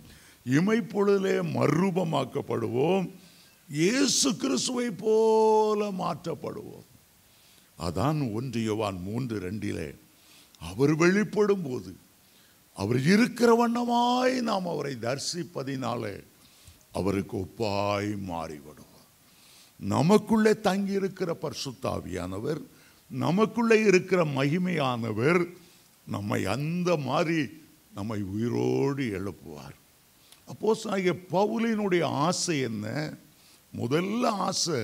இமைப்பொழுதிலே மறுரூபமாக்கப்படுவோம். இயேசு கிறிஸ்துவை போல மாற்றப்படுவோம். அதான் 1 யோவான் 3:2 அவர் வெளிப்படும் போது அவர் இருக்கிற வண்ணமாய் நாம் அவரை தரிசிப்பதினாலே அவருக்கு ஒப்பாய் மாறிவிடுவோம். நமக்குள்ளே தங்கி இருக்கிற பரிசுத்த ஆவியானவர், நமக்குள்ளே இருக்கிற மகிமையானவர் நம்மை அந்த மாதிரி நம்மை உயிரோடு எழுப்புவார். அப்போஸ்தலனாகிய பவுலினுடைய ஆசை என்ன? முதல்ல ஆசை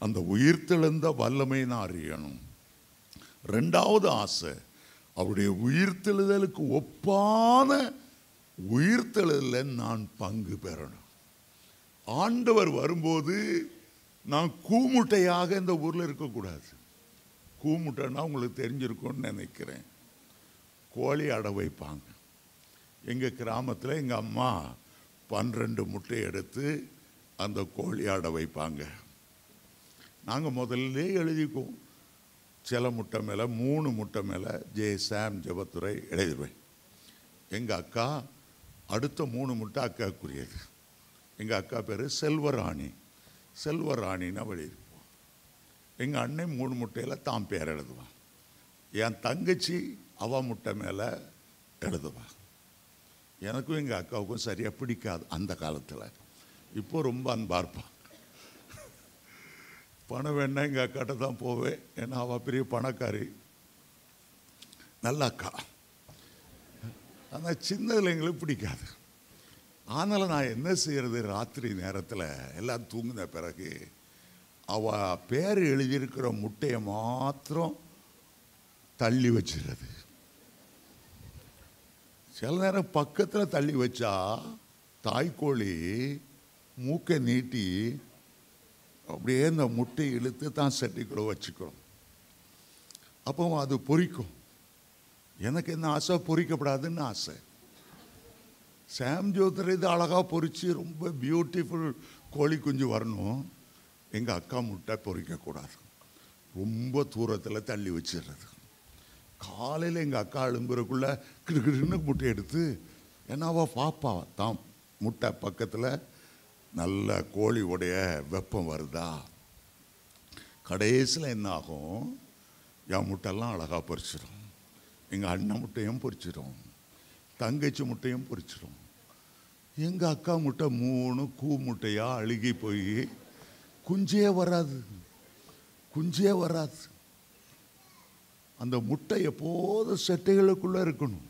அந்த உயிர்த்தெழுந்த வல்லமை நான் அறியணும். 2வது ஆசை அவருடைய உயிர்த்தெழுதலுக்கு ஒப்பான உயிர்த்தெழுதலில் நான் பங்கு பெறணும். ஆண்டவர் வரும்போது நான் கூமுட்டையாக இந்த ஊரில் இருக்கக்கூடாது. கூமுட்டைன்னா உங்களுக்கு தெரிஞ்சிருக்கும்னு நினைக்கிறேன். கோழி அடை வைப்பாங்க. எங்கள் கிராமத்தில் எங்கள் அம்மா 12 முட்டை எடுத்து அந்த கோழி அடை வைப்பாங்க. நாங்கள் முதல்ல எழுதிக்குவோம். சில முட்டை மேலே 3 முட்டை மேலே சாம் ஜெபத்துறை எழுதிடுவேன். எங்கள் அக்கா அடுத்த 3 முட்டை அக்காக்குரியது. எங்கள் அக்கா பேர் செல்வராணி. செல்வராணின்னு எழுதியிருப்போம். எங்கள் அண்ணன் 3 முட்டையில் தான் பேர் எழுதுவான். என் தங்கச்சி அவ முட்டை மேலே எழுதுவான். எனக்கும் எங்கள் அக்காவுக்கும் சரியாக பிடிக்காது அந்த காலத்தில். இப்போ ரொம்ப அன்பாக இருப்பான். பணம் வேணா எங்கள் அக்காட்ட தான் போவேன். ஏன்னா அவள் பெரிய பணக்காரி, நல்ல அக்கா. ஆனால் சின்னதில் எங்களுக்கு பிடிக்காது. ஆனாலும் நான் என்ன செய்கிறது, ராத்திரி நேரத்தில் எல்லாம் தூங்கின பிறகு அவள் பேர் எழுதியிருக்கிற முட்டையை மாத்திரம் தள்ளி வச்சிடுறது. சில நேரம் பக்கத்தில் தள்ளி வச்சா தாய்க்கோழி மூக்கை நீட்டி அப்படியே இந்த முட்டையை இழுத்து தான் சட்டிக்குள்ள வச்சுக்கிறோம். அப்போ அது பொரிக்கும். எனக்கு என்ன ஆசை, பொரிக்கப்படாதுன்னு ஆசை. சாம் ஜோத்தர் இது அழகாக பொரித்து ரொம்ப பியூட்டிஃபுல் கோழி குஞ்சு வரணும். எங்கள் அக்கா முட்டை பொரிக்கக்கூடாது. ரொம்ப தூரத்தில் தள்ளி வச்சிடுறது. காலையில் எங்கள் அக்கா எழும்புறக்குள்ள கிடுக்கிடுன்னு முட்டை எடுத்து, ஏன்னா அவள் பாப்பா தான் முட்டை பக்கத்தில் நல்ல கோழியோடைய வெப்பம் வருதா. கடைசியில் என்ன ஆகும், என் முட்டையெல்லாம் அழகாக பொரிச்சிடும். எங்கள் அண்ணன் முட்டையும் பொரிச்சிடும், தங்கச்சி முட்டையும் பொரிச்சிடும். எங்கள் அக்கா முட்டை 3 கூ முட்டையாக அழுகி போய் குஞ்சே வராது. குஞ்சே வராது. அந்த முட்டை எப்போதும் செட்டைகளுக்குள்ளே இருக்கணும்.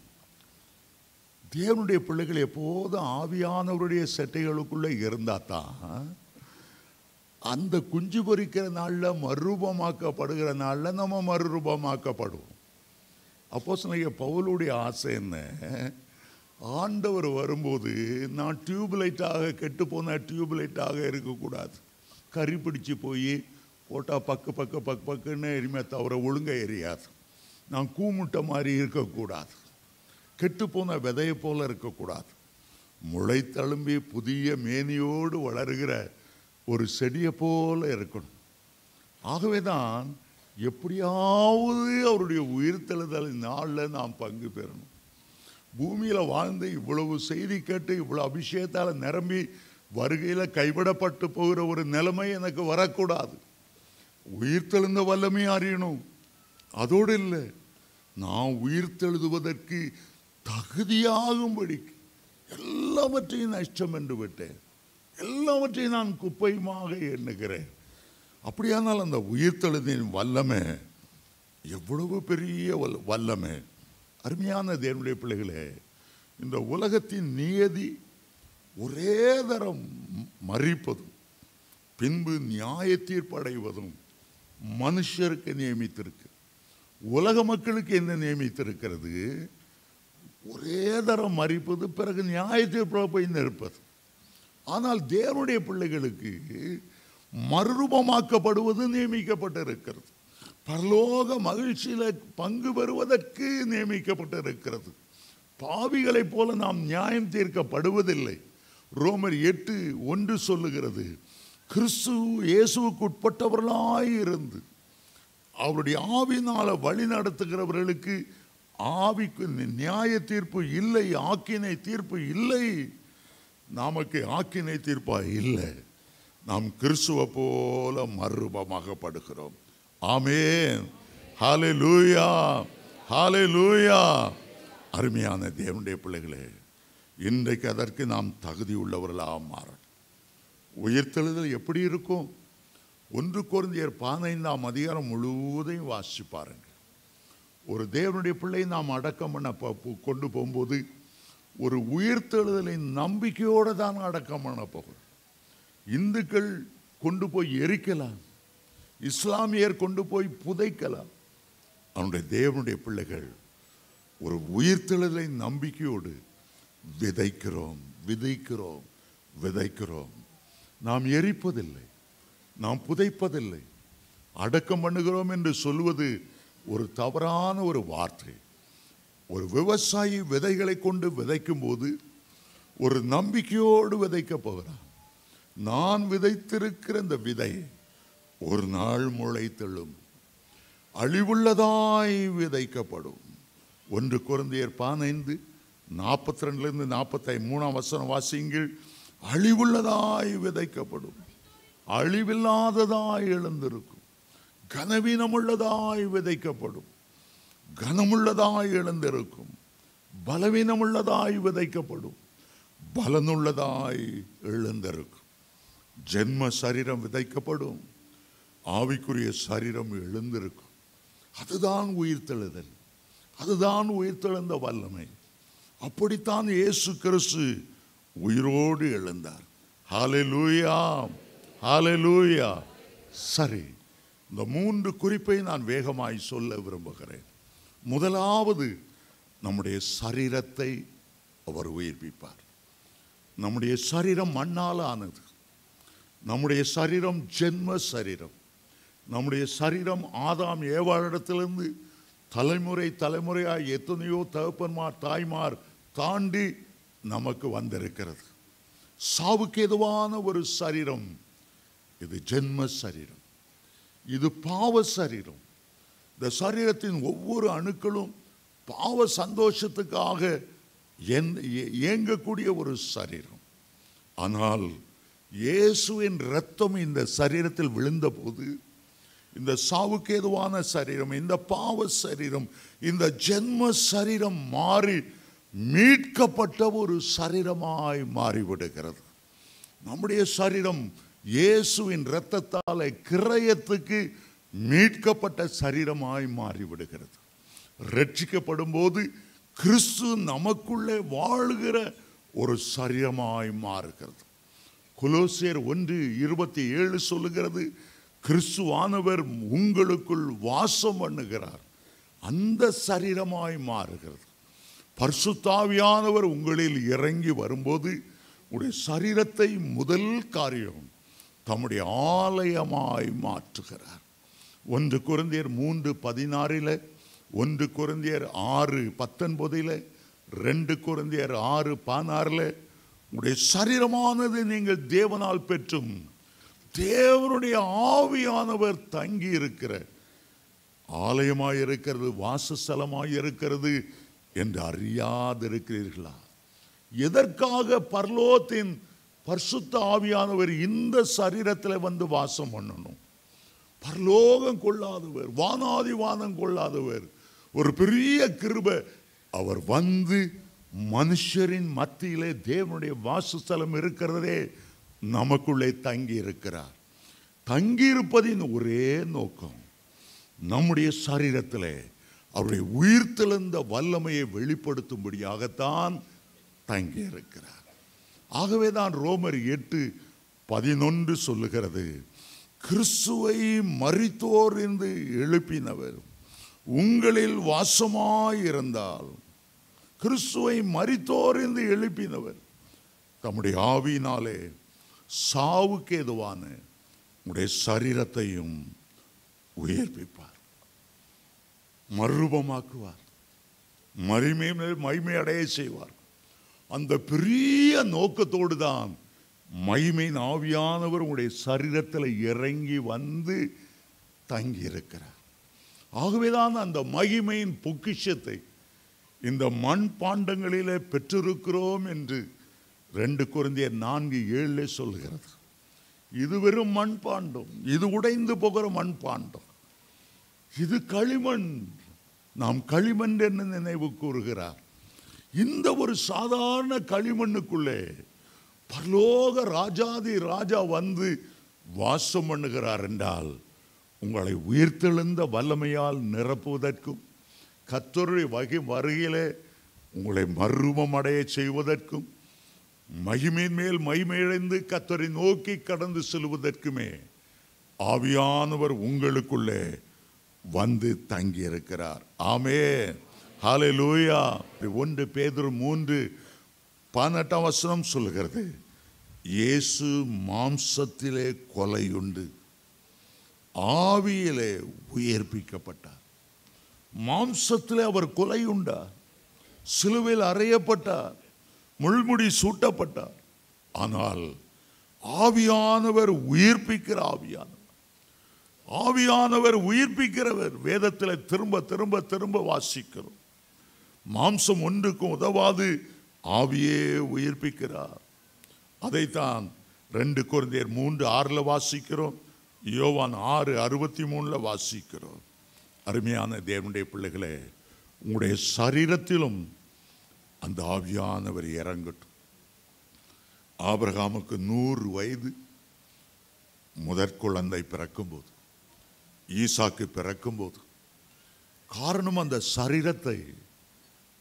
தேவனுடைய பிள்ளைகள் எப்போதும் ஆவியானவருடைய செட்டைகளுக்குள்ளே இருந்தால் தான் அந்த குஞ்சு பொரிக்கிற நாளில் மறுரூபமாக்கப்படுகிற நாளில் நம்ம மறுரூபமாக்கப்படுவோம். அப்போஸ்தலனாகிய பவுலுடைய ஆசை என்ன? ஆண்டவர் வரும்போது நான் டியூப்லைட்டாக, கெட்டு போன டியூப்லைட்டாக இருக்கக்கூடாது. கறி பிடிச்சி போய் போட்டால் பக்குன்னு எரிமே தவிர ஒழுங்க எரியாது. நான் கூமுட்டை மாதிரி இருக்கக்கூடாது. கெட்டுப்போன விதையை போல இருக்கக்கூடாது. முளை தழும்பி புதிய மேனியோடு வளருகிற ஒரு செடியை போல இருக்கணும். ஆகவே தான் எப்படியாவது அவருடைய உயிர்த்தெழுதல் நாளில் நாம் பங்கு பெறணும். பூமியில் வாழ்ந்து இவ்வளவு செய்தி கேட்டு இவ்வளவு அபிஷேகத்தால் நிரம்பி வருகையில் கைவிடப்பட்டு போகிற ஒரு நிலைமை எனக்கு வரக்கூடாது. உயிர்த்தெழுந்த வல்லமை அறியணும். அதோடு இல்லை, நான் உயிர்த்தெழுதுவதற்கு தகுதியாகும்படிக்கு எல்லாவற்றையும் நஷ்டம் என்று விட்டேன். எல்லாவற்றையும் நான் குப்பையுமாக எண்ணுகிறேன். அப்படியானால் அந்த உயிர்த்தெழுதின் வல்லமை எவ்வளவு பெரிய வல்லமை! அருமையான தேவனுடைய பிள்ளைகளே, இந்த உலகத்தின் நியதி ஒரே தரம் மரிப்பதும் பின்பு நியாய தீர்ப்பு அடைவதும் மனுஷருக்கு நியமித்திருக்கு. உலக மக்களுக்கு என்ன நியமித்திருக்கிறது? ஒரே தரம் மரிப்பது, பிறகு நியாய தீர்ப்பு போய் நிற்பது. ஆனால் தேவனுடைய பிள்ளைகளுக்கு மறுரூபமாக்கப்படுவது நியமிக்கப்பட்டிருக்கிறது. பரலோக மகிழ்ச்சியில பங்கு பெறுவதற்கு நியமிக்கப்பட்டிருக்கிறது. பாவிகளைப் போல நாம் நியாயம் தீர்க்கப்படுவதில்லை. ரோமர் 8:1 சொல்லுகிறது, கிறிஸ்து இயேசுவுக்கு உட்பட்டவர்களாய் இருந்து அவருடைய ஆவியினால வழி நடத்துகிறவர்களுக்கு ஆவிக்கு நியாய தீர்ப்பு இல்லை, ஆக்கினை தீர்ப்பு இல்லை. நமக்கு ஆக்கினை தீர்ப்பா இல்லை. நாம் கிறிஸ்துவை போல மறுரூபமாகப்படுகிறோம். ஆமென். ஹல்லேலூயா, ஹல்லேலூயா. அருமையான தேவனுடைய பிள்ளைகளே, இன்றைக்கு அதற்கு நாம் தகுதி உள்ளவர்களாக மாற. உயிர்த்தெழுதல் எப்படி இருக்கும்? 1 கொரிந்தியர் 15 முழுவதையும் வாசிச்சு பாருங்க. ஒரு தேவனுடைய பிள்ளை நாம் அடக்கம் பண்ண கொண்டு போகும்போது ஒரு உயிர்த்தெழுதலின் நம்பிக்கையோடு தான் அடக்கம் பண்ண போகிறோம். இந்துக்கள் கொண்டு போய் எரிக்கலாம், இஸ்லாமியர் கொண்டு போய் புதைக்கலாம். அவனுடைய தேவனுடைய பிள்ளைகள் ஒரு உயிர்த்தெழுதலை நம்பிக்கையோடு விதைக்கிறோம், விதைக்கிறோம், விதைக்கிறோம். நாம் எரிப்பதில்லை, நாம் புதைப்பதில்லை. அடக்கம் பண்ணுகிறோம் என்று சொல்வது ஒரு தவறான ஒரு வார்த்தை. ஒரு விவசாயி விதைகளை கொண்டு விதைக்கும் போது ஒரு நம்பிக்கையோடு விதைக்க போகிறான். நான் விதைத்திருக்கிற இந்த விதை ஒரு நாள் முளைத்தெழும், அழிவுள்ளதாய் விதைக்கப்படும். 1 கொரிந்தியர் 15:42-43 வாசியுங்கள். அழிவுள்ளதாய் விதைக்கப்படும், அழிவில்லாததாய் எழுந்திருக்கும். கனவீனமுள்ளதாய் விதைக்கப்படும், கனமுள்ளதாய் எழுந்திருக்கும். பலவீனமுள்ளதாய் விதைக்கப்படும், பலனுள்ளதாய் எழுந்திருக்கும். ஜென்ம சரீரம் விதைக்கப்படும், ஆவிக்குரிய சரீரம் எழுந்திருக்கும். அதுதான் உயிர்த்தெழுதல், அதுதான் உயிர்த்தெழுந்த வல்லமை. அப்படித்தான் இயேசு கிறிஸ்து உயிரோடு எழுந்தார். ஹல்லேலூயா, ஹல்லேலூயா. சரி, இந்த 3 குறிப்பை நான் வேகமாய் சொல்ல விரும்புகிறேன். முதலாவது, நம்முடைய சரீரத்தை அவர் உயிர்ப்பிப்பார். நம்முடைய சரீரம் மண்ணால் ஆனது. நம்முடைய சரீரம் ஜென்ம சரீரம். நம்முடைய சரீரம் ஆதாம் ஏவாளிடத்திலிருந்து தலைமுறை தலைமுறையாய் எத்தனையோ தகப்பன்மார் தாய்மார் தாண்டி நமக்கு வந்திருக்கிறது. சாவுக்கு எதுவான ஒரு சரீரம் இது. ஜென்ம சரீரம், இது பாவ சரீரம். இந்த சரீரத்தின் ஒவ்வொரு அணுக்களும் பாவ சந்தோஷத்துக்காக இயங்கக்கூடிய ஒரு சரீரம். ஆனால் இயேசுவின் இரத்தம் இந்த சரீரத்தில் விழுந்த போது இந்த சாவுக்கு ஏதுவான சரீரம், இந்த பாவ சரீரம், இந்த ஜென்ம சரீரம் மாறி மீட்கப்பட்ட ஒரு சரீரமாய் மாறிவிடுகிறது. நம்முடைய சரீரம் இயேசுவின் இரத்தத்தால் கிரயத்துக்கு மீட்கப்பட்ட சரீரமாய் மாறிவிடுகிறது. ரட்சிக்கப்படும் போது கிறிஸ்து நமக்குள்ளே வாழுகிற ஒரு சரீரமாய் மாறுகிறது. கொலோசியர் 1:27 சொல்லுகிறது, கிறிஸ்துவானவர் உங்களுக்குள் வாசம் பண்ணுகிறார். அந்த சரீரமாய் மாறுகிறது. பரிசுத்த ஆவியானவர் உங்களில் இறங்கி வரும்போது உடைய சரீரத்தை முதல் காரியம் தம்முடைய ஆலயமாய் மாற்றுகிறார். 1 கொரிந்தியர் 3:16, 1 கொரிந்தியர் 6:19, 2 கொரிந்தியர் 6:16 உடைய சரீரமானது நீங்கள் தேவனால் பெற்றும் தேவனுடைய ஆவியானவர் தங்கி இருக்கிற ஆலயமாய் இருக்கிறது, வாசஸ்தலமாய் இருக்கிறது என்று அறியாதிருக்கிறீர்களா? எதற்காக பரலோகத்தின் பரிசுத்த ஆவியானவர் இந்த சரீரத்தில் வந்து வாசம் பண்ணணும்? பரலோகம் கொள்ளாதவர், வானாதி வானம் கொள்ளாதவர், ஒரு பெரிய கிருபை. அவர் வந்து மனுஷரின் மத்தியிலே தேவனுடைய வாசஸ்தலம் இருக்கிறதே நமக்குள்ளே தங்கி இருக்கிறார். தங்கி இருப்பதின் ஒரே நோக்கம் நம்முடைய சரீரத்திலே அவருடைய உயிர்த்தெழுந்த வல்லமையை வெளிப்படுத்தும்படியாகத்தான் தங்கி இருக்கிறார். ஆகவேதான் ரோமர் 8:11 சொல்லுகிறது, கிறிஸ்துவை மரித்தோர் என்று எழுப்பினவர் உங்களில் வாசமாயிருந்தால், கிறிஸ்துவை மரித்தோர் என்று எழுப்பினவர் தம்முடைய ஆவியினாலே சாவுக்கு ஏதுவான உடைய சரீரத்தையும் உயிர்ப்பிப்பார். மறுரூபமாக்குவார், மகிமை அடைய செய்வார். அந்த பெரிய நோக்கத்தோடு தான் மகிமையின் ஆவியானவர் உங்களுடைய சரீரத்தில் இறங்கி வந்து தங்கி இருக்கிறார். ஆகவேதான் அந்த மகிமையின் பொக்கிஷத்தை இந்த மண் பாண்டங்களிலே பெற்றிருக்கிறோம் என்று 2 கொரிந்தியர் 4:7 சொல்கிறது. இது வெறும் மண் பாண்டம், இது உடைந்து போகிற மண் பாண்டம், இது களிமண். நாம் களிமண் என்று நினைவு கூறுகிறார். இந்த ஒரு சாதாரண களிமண்ணுக்குள்ளே பரலோக ராஜாதி ராஜா வந்து வாசம் பண்ணுகிறார் என்றால், உங்களை உயிர்த்தெழுந்த வல்லமையால் நிரப்புவதற்கும், கர்த்தருடைய வருகையிலே உங்களை மறுரூபம் அடைய செய்வதற்கும், மகிமையின் மேல் மகிமையடைந்து கர்த்தரை நோக்கி கடந்து செல்வதற்குமே ஆவியானவர் உங்களுக்குள்ளே வந்து தங்கி இருக்கிறார். ஆமென், ஹல்லேலூயா. 1 பேதுரு 3:18 சொல்லுகிறது, இயேசு மாம்சத்திலே கொலையுண்டு ஆவியிலே உயிர்ப்பிக்கப்பட்டார். மாம்சத்திலே அவர் கொலையுண்டார், சிலுவையில் அறையப்பட்டார், முள்முடி சூட்டப்பட்டார். ஆனால் ஆவியானவர் உயிர்ப்பிக்கிற ஆவியானவர் உயிர்ப்பிக்கிறவர். வேதத்தில் திரும்ப திரும்ப திரும்ப வாசிக்கிறோம். மாம்சம் ஒன்றுக்கும் உதவாது, ஆவியே உயிர்ப்பிக்கிறார். அதைத்தான் 2 கொரிந்தியர் 3:6 வாசிக்கிறோம், யோவான் 6:63 வாசிக்கிறோம். அருமையான தேவனுடைய பிள்ளைகளே, உங்களுடைய சரீரத்திலும் அந்த ஆவியானவர் இறங்கட்டும். ஆபிரகாமுக்கு 100 வயது முதற் குழந்தை பிறக்கும்போது, ஈசாக்கு பிறக்கும்போது, காரணம் அந்த சரீரத்தை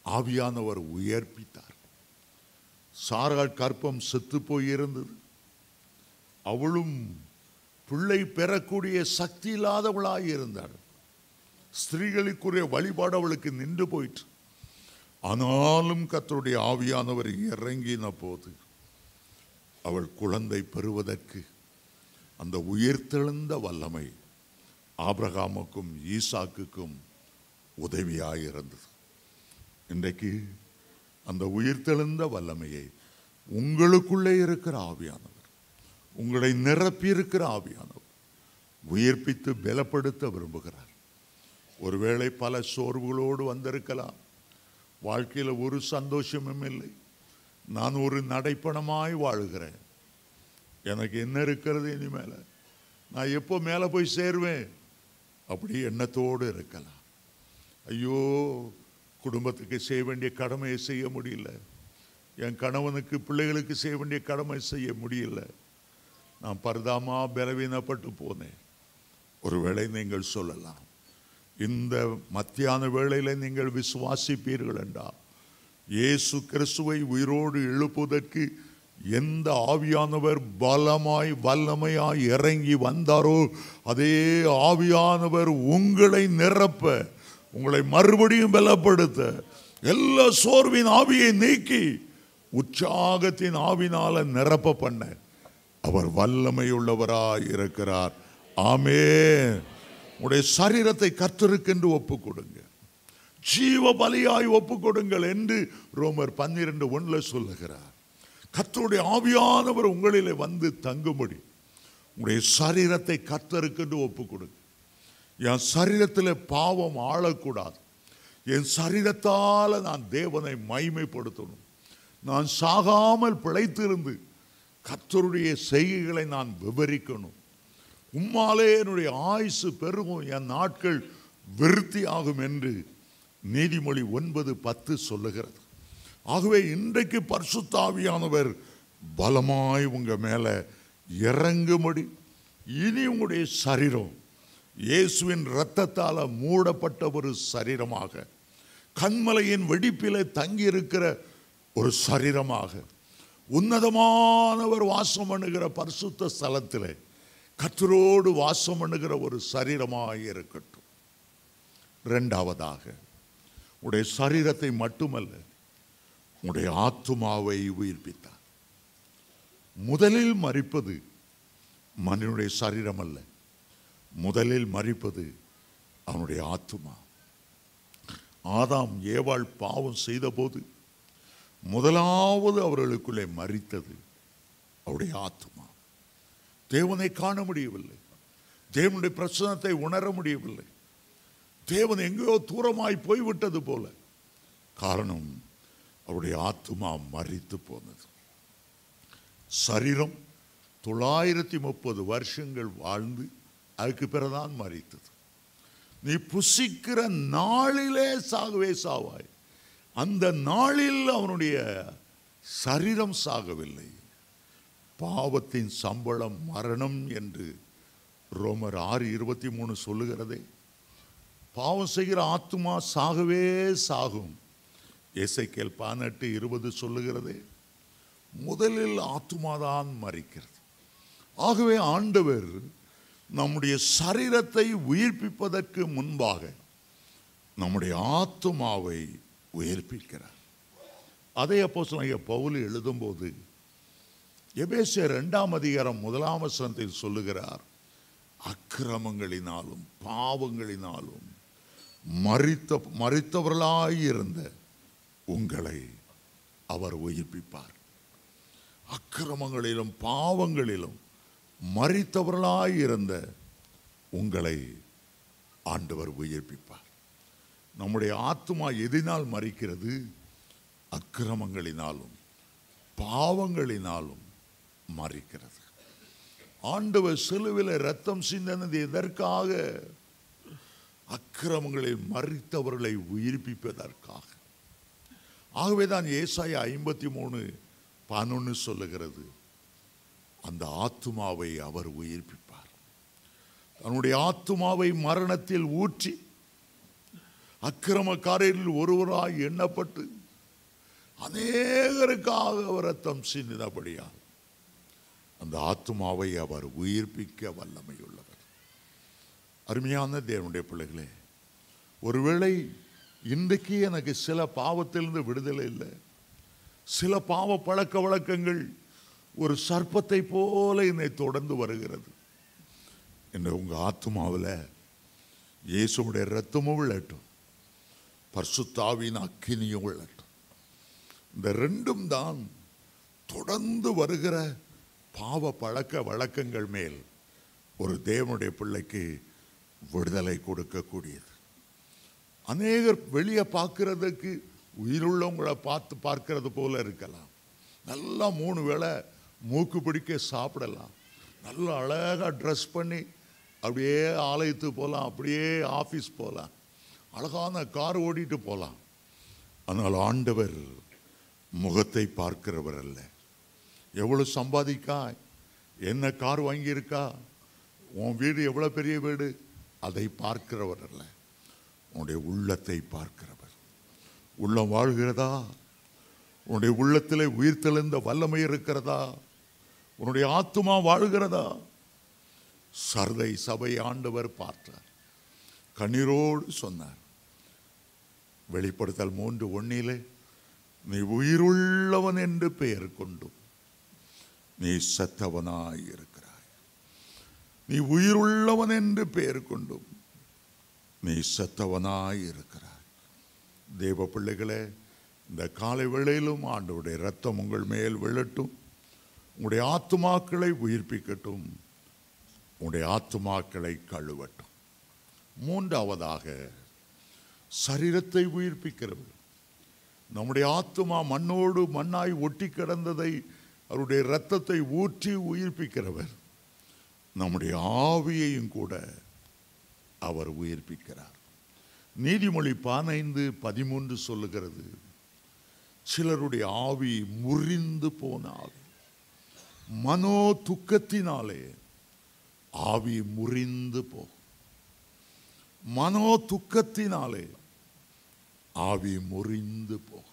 ஆவியானவர் உயர்ப்பித்தார். சாராள் கற்பம் செத்து போயிருந்தது. அவளும் பிள்ளை பெறக்கூடிய சக்தி இல்லாதவளாக இருந்தாள். ஸ்திரீகளுக்குரிய வழிபாடு அவளுக்கு நின்று போயிற்று. ஆனாலும் கர்த்தருடைய ஆவியானவர் இறங்கின போது அவள் குழந்தை பெறுவதற்கு அந்த உயிர்த்தெழுந்த வல்லமை ஆபிரகாமுக்கும் ஈசாக்குக்கும் உதவியாயிருந்தது. இன்றைக்கு அந்த உயிர்த்தெழுந்த வல்லமையை உங்களுக்குள்ளே இருக்கிற ஆவியானவர், உங்களை நிரப்பி இருக்கிற ஆவியானவர் உயிர்ப்பித்து பலப்படுத்த விரும்புகிறார். ஒருவேளை பல சோர்வுகளோடு வந்திருக்கலாம். வாழ்க்கையில் ஒரு சந்தோஷமும் இல்லை. நான் ஒரு நடைப்பணமாய் வாழுகிறேன். எனக்கு என்ன இருக்கிறது இனிமேல, நான் எப்போ மேலே போய் சேருவேன் அப்படி எண்ணத்தோடு இருக்கலாம். ஐயோ, குடும்பத்துக்கு செய்ய வேண்டிய கடமையை செய்ய முடியல, என் கணவனுக்கு பிள்ளைகளுக்கு செய்ய வேண்டிய கடமை செய்ய முடியல, நான் பரிதாமா பலவீனப்பட்டு போனேன். ஒருவேளை நீங்கள் சொல்லலாம், இந்த மத்தியான வேளையில் நீங்கள் விசுவாசிப்பீர்கள் என்றால், இயேசு கிறிஸ்துவை உயிரோடு எழுப்புவதற்கு எந்த ஆவியானவர் பலமாய் வல்லமையாய் இறங்கி வந்தாரோ அதே ஆவியானவர் உங்களை நிரப்ப, உங்களை மறுபடியும் பலப்படுத்த, எல்லா சோர்வின் ஆவியை நீக்கி உற்சாகத்தின் ஆவினால நிரப்ப பண்ண அவர் வல்லமையுள்ளவராய் இருக்கிறார். ஆமென். உடைய சரீரத்தை கர்த்தருக்கென்று ஒப்புக் கொடுங்க, ஜீவ பலியாய் ஒப்புக் கொடுங்கள் என்று ரோமர் 12:1 சொல்லுகிறார். கர்த்தருடைய ஆவியானவர் உங்களிலே வந்து தங்கும்படி உங்களுடைய சரீரத்தை கர்த்தருக்கென்று ஒப்புக் கொடுங்க. என் சரீரத்தில் பாவம் ஆளக்கூடாது, என் சரீரத்தால் நான் தேவனை மகிமைப்படுத்தணும், நான் சாகாமல் பிழைத்திருந்து கர்த்தருடைய செய்கைகளை நான் விவரிக்கணும், உம்மாலே என்னுடைய ஆயுசு பெருகும், என் நாட்கள் விருத்தி ஆகும் என்று நீதிமொழி 9:10 சொல்லுகிறது. ஆகவே இன்றைக்கு பரிசுத்த ஆவியானவர் பலமாய் உங்க மேல இறங்கும்படி, இனி உங்களுடைய சரீரம் இயேசுவின் இரத்தத்தால் மூடப்பட்ட ஒரு சரீரமாக, கண்மலையின் வெடிப்பிலே தங்கி இருக்கிற ஒரு சரீரமாக, உன்னதமானவர் வாசம் பண்ணுகிற பரிசுத்த ஸ்தலத்திலே கர்த்தரோடு வாசம் பண்ணுகிற ஒரு சரீரமாக இருக்கட்டும். இரண்டாவதாக, உடைய சரீரத்தை மட்டுமல்ல, உடைய ஆத்துமாவை உயிர்ப்பித்தார். முதலில் மரிப்பது மனிதனுடைய சரீரம் அல்ல, முதலில் மரிப்பது அவனுடைய ஆத்துமா. ஆதாம் ஏவாள் பாவம் செய்தபோது முதலாவது அவர்களுக்குள்ளே மரித்தது அவருடைய ஆத்துமா. தேவனை காண முடியவில்லை, தேவனுடைய பிரசன்னத்தை உணர முடியவில்லை, தேவன் எங்கேயோ தூரமாய் போய்விட்டது போல. காரணம், அவருடைய ஆத்துமா மரித்து போனது. சரீரம் 930 வருஷங்கள் வாழ்ந்து அதுக்கு பிறகுதான் மரித்தது. நீ புசிக்கிற நாளிலே சாகவே சாவாய். அந்த நாளில் அவனுடைய சரீரம் சாகவில்லை. பாவத்தின் சம்பளம் மரணம் என்று ரோமர் 6:23 சொல்லுகிறதே. பாவம் செய்கிற ஆத்துமா சாகவே சாகும். எசேக்கியேல் 18:20 சொல்லுகிறதே. முதலில் ஆத்துமாதான் மரிக்கிறது. ஆகவே ஆண்டவர் நம்முடைய சரீரத்தை உயிர்ப்பிப்பதற்கு முன்பாக நம்முடைய ஆத்துமாவை உயிர்ப்பிக்கிறார். அதே அப்போஸ்தலனாகிய பவுல் எழுதும்போது எபேசியர் 2:1 சொல்லுகிறார், அக்கிரமங்களினாலும் பாவங்களினாலும் மரித்தவர்களாயிருந்த உங்களை அவர் உயிர்ப்பிப்பார். அக்கிரமங்களிலும் பாவங்களிலும் மரித்தவர்களாயிருந்த உங்களை ஆண்டவர் உயிர்ப்பிப்பார். நம்முடைய ஆத்துமா எதினால் மரிக்கிறது? அக்கிரமங்களினாலும் பாவங்களினாலும் மரிக்கிறது. ஆண்டவர் சிலுவையில் இரத்தம் சிந்தினது எதற்காக? அக்கிரமங்களில் மரித்தவர்களை உயிர்ப்பிப்பதற்காக. ஆகவேதான் ஏசாயா 53:11 சொல்லுகிறது, அந்த ஆத்துமாவை அவர் உயிர்ப்பிப்பார். தன்னுடைய ஆத்துமாவை மரணத்தில் ஊற்றி அக்கிரமக்காரரில் ஒருவராய் எண்ணப்பட்டு அநேகருக்காக அவர் ரத்தம் சிந்தினபடியால் அந்த ஆத்துமாவை அவர் உயிர்ப்பிக்க வல்லமையுள்ளவர். அருமையான தேவனுடைய பிள்ளைகளே, ஒருவேளை இன்றைக்கு எனக்கு சில பாவத்திலிருந்து விடுதலை இல்லை, சில பாவ பழக்க வழக்கங்கள் ஒரு சர்ப்பத்தை போல என்னை தொடர்ந்து வருகிறது என்று உங்க ஆத்துமாவில் இயேசுவுடைய இரத்தமும் விழட்டும், பரிசுத்த ஆவியின் அக்கினியும் விழட்டும். இந்த ரெண்டும் தான் தொடர்ந்து வருகிற பாவ பழக்க வழக்கங்கள் மேல் ஒரு தேவனுடைய பிள்ளைக்கு விடுதலை கொடுக்கக்கூடியது. அநேகர் வெளியே பார்க்கிறதுக்கு உயிருள்ளவங்களை பார்க்கிறது போல இருக்கலாம். நல்லா 3 வேளை மூக்கு பிடிக்க சாப்பிடலாம், நல்லா அழகாக ட்ரெஸ் பண்ணி அப்படியே ஆலயத்துக்கு போகலாம், அப்படியே ஆஃபீஸ் போகலாம், அழகான கார் ஓடிட்டு போகலாம். ஆனால் ஆண்டவர் முகத்தை பார்க்கிறவர் அல்ல. எவ்வளோ சம்பாதிக்கா, என்ன கார் வாங்கியிருக்கா, உன் வீடு எவ்வளோ பெரிய வீடு, அதை பார்க்கிறவர் அல்ல. உன்னுடைய உள்ளத்தை பார்க்கிறவர். உள்ளம் வாழ்கிறதா? உன்னுடைய உள்ளத்திலே உயிர்த்தெழுந்த வல்லமை இருக்கிறதா? உன்னுடைய ஆத்துமா வாழ்கிறதா? சர்தை சபை ஆண்டவர் பார்த்தார், கண்ணீரோடு சொன்னார். வெளிப்படுத்தல் 3:1 நீ உயிருள்ளவன் என்று பெயர் கொண்டும் நீ செத்தவனாய் இருக்கிறாய். நீ உயிருள்ளவன் என்று பெயர் கொண்டும் நீ செத்தவனாய் இருக்கிறாய். தேவ பிள்ளைகளே, இந்த காலை வேளையிலும் ஆண்டவருடைய இரத்தம் உங்கள் மேல் விழட்டும், உங்களுடைய ஆத்துமாக்களை உயிர்ப்பிக்கட்டும், உங்களுடைய ஆத்துமாக்களை கழுவட்டும். 3வதாக சரீரத்தை உயிர்ப்பிக்கிறவர். நம்முடைய ஆத்துமா மண்ணோடு மண்ணாய் ஒட்டி கிடந்ததை அவருடைய இரத்தத்தை ஊற்றி உயிர்ப்பிக்கிறவர். நம்முடைய ஆவியையும் கூட அவர் உயிர்ப்பிக்கிறார். நீதிமொழி 15:13 சொல்லுகிறது, சிலருடைய ஆவி முறிந்து போன ஆவி, மனோ துக்கத்தினாலே ஆவி முறிந்து போகும். மனோ துக்கத்தினாலே ஆவி முறிந்து போகும்.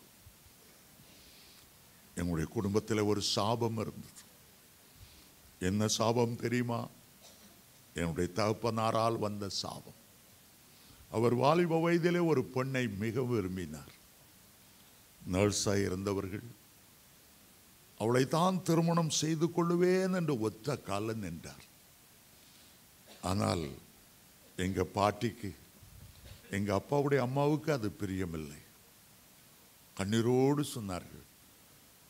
எங்களுடைய குடும்பத்தில் ஒரு சாபம் இருந்தது. என்ன சாபம் தெரியுமா? என்னுடைய தகப்பனாரால் வந்த சாபம். அவர் வாலிப வயதிலே ஒரு பெண்ணை மிக விரும்பினார். நர்ஸாய் இருந்தவர்கள் அவளை தான் திருமணம் செய்து கொள்ளுவேன் என்று ஒத்த காலம் நின்றார். ஆனால் எங்க பாட்டிக்கு எங்க அப்பாவுடைய அம்மாவுக்கு அது பிரியமில்லை. கண்ணீரோடு சொன்னார்கள்,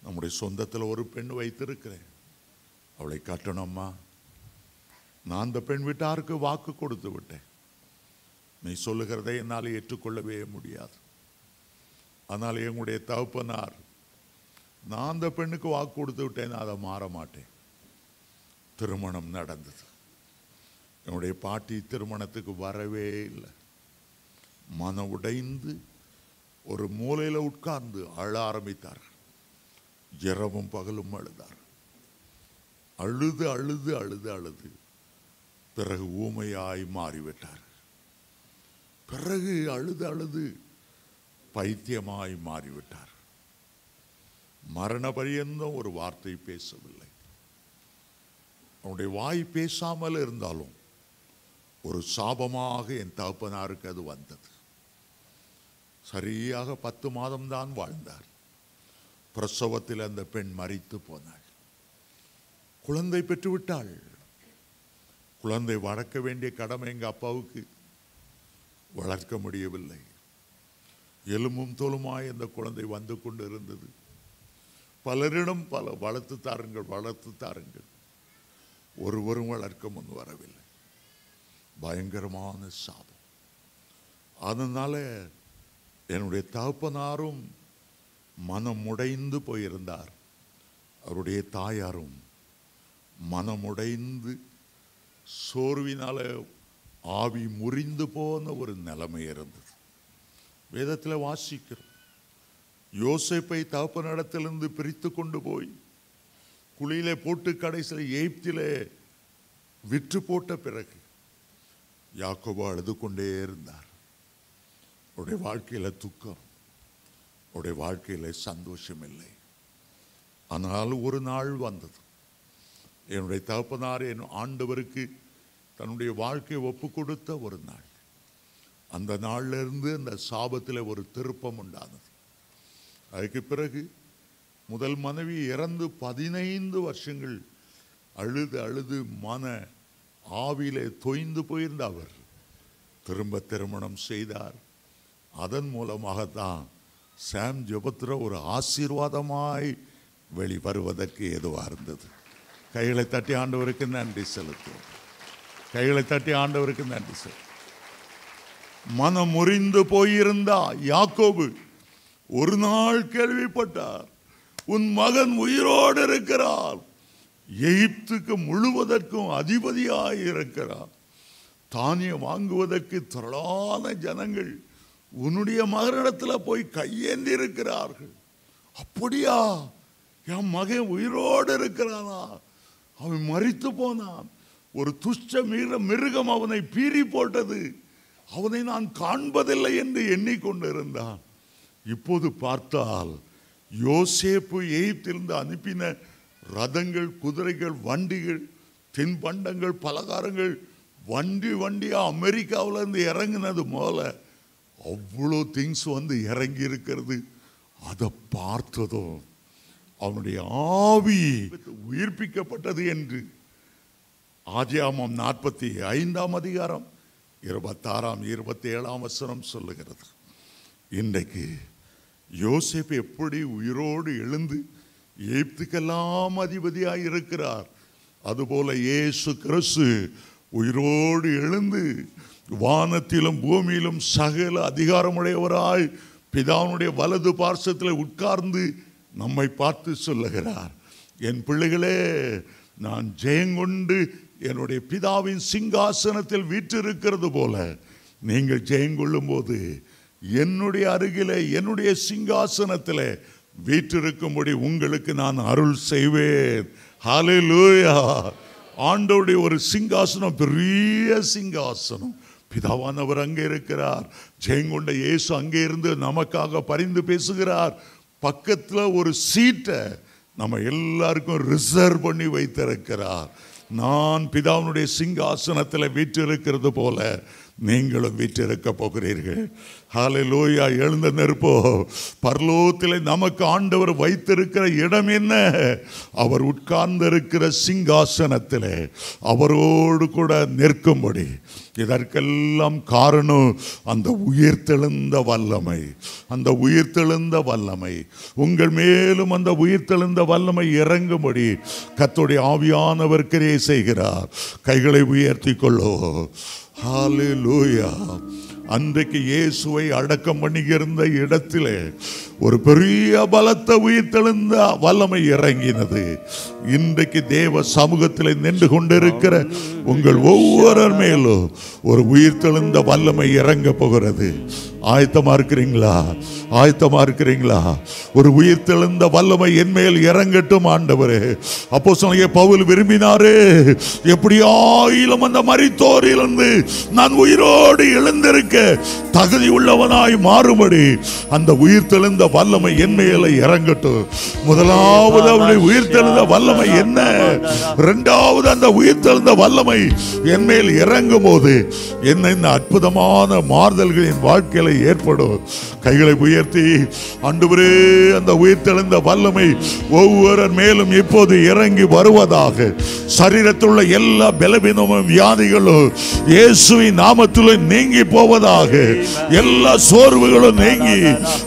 நம்முடைய சொந்தத்தில் ஒரு பெண் வைத்திருக்கிறேன், அவளை கட்டணும்மா. நான் அந்த பெண் வீட்டாருக்கு வாக்கு கொடுத்து விட்டேன். நீ சொல்லுகிறதை என்னால் ஏற்றுக்கொள்ளவே முடியாது. அதனால் எங்களுடைய தகப்பனார், நான் அந்த பெண்ணுக்கு வாக்கு கொடுத்து விட்டேன், அதை மாற மாட்டேன். திருமணம் நடந்தது. என்னுடைய பாட்டி திருமணத்துக்கு வரவே இல்லை. மனம் உடைந்து ஒரு மூலையில் உட்கார்ந்து அழ ஆரம்பித்தார்கள். இரவும் பகலும் அழுதார். அழுது அழுது அழுது அழுது பிறகு ஊமையாய் மாறிவிட்டார். பிறகு அழுது அழுது பைத்தியமாய் மாறிவிட்டார். மரண பரியந்தம் ஒரு வார்த்தை பேசவில்லை. அவனுடைய வாய் பேசாமல் இருந்தாலும் ஒரு சாபமாக என் தகப்பனாருக்கு அது வந்தது. சரியாக 10 மாதம்தான் வாழ்ந்தார். பிரசவத்தில் அந்த பெண் மரித்து போனாள். குழந்தை பெற்றுவிட்டாள். குழந்தை வளர்க்க வேண்டிய கடமை எங்க அப்பாவுக்கு, வளர்க்க முடியவில்லை. எலும்பும் தோலுமாய் அந்த குழந்தை வந்து கொண்டு இருந்தது. பலரிடம் பல வளர்த்து தாருங்கள், ஒருவரும் வளர்க்க முன் வரவில்லை. பயங்கரமான சாபம். அதனால என்னுடைய தகப்பனாரும் மனம் உடைந்து போயிருந்தார். அவருடைய தாயாரும் மனமுடைந்து சோர்வினால ஆவி முறிந்து போன ஒரு நிலைமை இருந்தது. வேதத்தில் வாசிக்கிறோம், யோசேப்பை தகப்பனிடத்திலிருந்து பிரித்து கொண்டு போய் குழியிலே போட்டு கடைசியில் எகிப்திலே விற்று போட்ட பிறகு யாக்கோபு அழுது கொண்டே இருந்தார். அவருடைய வாழ்க்கையில துக்கம், அவருடைய வாழ்க்கையில சந்தோஷம் இல்லை. ஆனால் ஒரு நாள் வந்தது, என்னுடைய தகப்பனார் என் ஆண்டவருக்கு தன்னுடைய வாழ்க்கையை ஒப்பு கொடுத்த ஒரு நாள். அந்த நாள்ல இருந்து அந்த சாபத்தில் ஒரு திருப்பம் உண்டானது. அதுக்கு பிறகு முதல் மனைவி இறந்து 15 வருஷங்கள் அழுது அழுது மன ஆவியிலே தொய்ந்து போயிருந்த அவர் திரும்ப திருமணம் செய்தார். அதன் மூலமாகத்தான் சாம் ஜெபத்ரா ஒரு ஆசீர்வாதமாய் வெளிவருவதற்கு ஏதுவாக இருந்தது. கைகளை தட்டி ஆண்டவருக்கு நன்றி செலுத்துவோம். கைகளை தட்டி ஆண்டவருக்கு நன்றி செலுத்துவோம். மனம் முறிந்து போயிருந்தா யாக்கோபு ஒரு நாள் கேள்விப்பட்டார், உன் மகன் உயிரோடு இருக்கிறார், எகிப்துக்கு முழுவதற்கும் அதிபதியாய் இருக்கிறார், தானியம் வாங்குவதற்கு திரளான ஜனங்கள் உன்னுடைய மகனிடத்தில் போய் கையேந்தி இருக்கிறார்கள். அப்படியா, என் மகன் உயிரோடு இருக்கிறானா? அவன் மரித்து போனான். ஒரு துஷ்ட மிருகம் அவனை பீறி போட்டது, அவனை நான் காண்பதில்லை என்று எண்ணிக்கொண்டிருந்தான். இப்போது பார்த்தால் யோசேப்பு எகிப்திலிருந்து அனுப்பின ரதங்கள், குதிரைகள், வண்டிகள், தின்பண்டங்கள், பலகாரங்கள் வண்டி வண்டியா அமெரிக்காவில் இருந்து இறங்கினது போல அவ்வளோ திங்ஸ் வந்து இறங்கி இருக்கிறது. அதை பார்த்ததும் அவனுடைய ஆவி உயிர்ப்பிக்கப்பட்டது என்று ஆதியாகமம் 45ஆம் அதிகாரம் 26ஆம் 27ஆம் வசனம் சொல்லுகிறது. இன்றைக்கு யோசேப்பு எப்படி உயிரோடு எழுந்து எகிப்துக்கெல்லாம் அதிபதியாய் இருக்கிறார், அதுபோல இயேசு கிறிஸ்து உயிரோடு எழுந்து வானத்திலும் பூமியிலும் சகல அதிகாரமுடையவராய் பிதாவுடைய வலது பார்சத்தில் உட்கார்ந்து நம்மை பார்த்து சொல்லுகிறார், என் பிள்ளைகளே, நான் ஜெயங்கொண்டு என்னுடைய பிதாவின் சிங்காசனத்தில் வீற்றிருக்கிறது போல நீங்கள் ஜெயங்கொள்ளும் போது என்னுடைய அருகிலே என்னுடைய சிங்காசனத்தில் வீற்றிருக்கும்படி உங்களுக்கு நான் அருள் செய்வேன். ஹல்லேலூயா. ஆண்டவருடைய ஒரு சிங்காசனம், பெரிய சிங்காசனம். பிதாவானவர் அங்கே இருக்கிறார். ஜெயங்கொண்ட இயேசு அங்கே இருந்து நமக்காக பரிந்து பேசுகிறார். பக்கத்தில் ஒரு சீட்டை நம்ம எல்லாருக்கும் ரிசர்வ் பண்ணி வைத்திருக்கிறார். நான் பிதாவினுடைய சிங்காசனத்தில் வீற்றிருக்கிறது போல நீங்களும் வீற்றிருக்க போகிறீர்கள். ஹல்லேலூயா. எழுந்த நெருப்போ, பரலோகத்திலே நமக்கு ஆண்டவர் வைத்திருக்கிற இடம் என்ன? அவர் உட்கார்ந்திருக்கிற சிங்காசனத்திலே அவரோடு கூட நிற்கும்படி. இதற்கெல்லாம் காரணம் அந்த உயிர்த்தெழுந்த வல்லமை. அந்த உயிர்த்தெழுந்த வல்லமை உங்கள் மேலும் அந்த உயிர்த்தெழுந்த வல்லமை இறங்கும்படி கர்த்தருடைய ஆவியானவர் கிரியை செய்கிறார். கைகளை உயர்த்தி கொள்ளோ. ஹல்லேலூயா. அன்றைக்கு இயேசுவை அடக்கம் பண்ணியிருந்த இடத்திலே ஒரு பெரிய பலத்த உயிர்த்தெழுந்த வல்லமை இறங்கினது. இன்றைக்கு தேவ சமூகத்திலே நின்று கொண்டிருக்கிற உங்கள் ஒவ்வொரு மேலும் ஒரு உயிர்த்தெழுந்த வல்லமை இறங்க போகிறது. ஆயத்தமா இருக்கிறீங்களா? ஆயத்தமா இருக்கிறீங்களா? ஒரு உயிர்த்தெழுந்த வல்லமை என் மேல் இறங்கட்டும் ஆண்டவரே. அப்போஸ்தலனாகிய பவுல் விரும்பினாரு, எப்படியாயிலும் அந்த மரித்தோரிலிருந்து நான் உயிரோடு எழுந்திருக்க தகுதி உள்ளவனாய் மாறும்படி அந்த உயிர்த்தெழுந்த வல்லமை என் மேல இறங்கட்டும். முதலாவது அவருடைய உயிர்த்தெழுந்த வல்லமை என்ன? இரண்டாவது அந்த உயிர்த்தெழுந்த வல்லமை என் மேல் இறங்கும் போது என்ன அற்புதமான மாறுதல்கள் என் வாழ்க்கையில ஏற்படும். கைகளை உயர்த்தி, ஆண்டவரே அந்த உயிர்த்தெழுந்த வல்லமை ஒவ்வொரு மேலும் இப்போது இறங்கி வருவதாக. சரீரத்தில் உள்ள எல்லா பலவீனமும் வியாதிகளும் இயேசுவின் நாமத்தில் நீங்கி போவதாக. எல்லா சோர்வுகளும் நீங்கி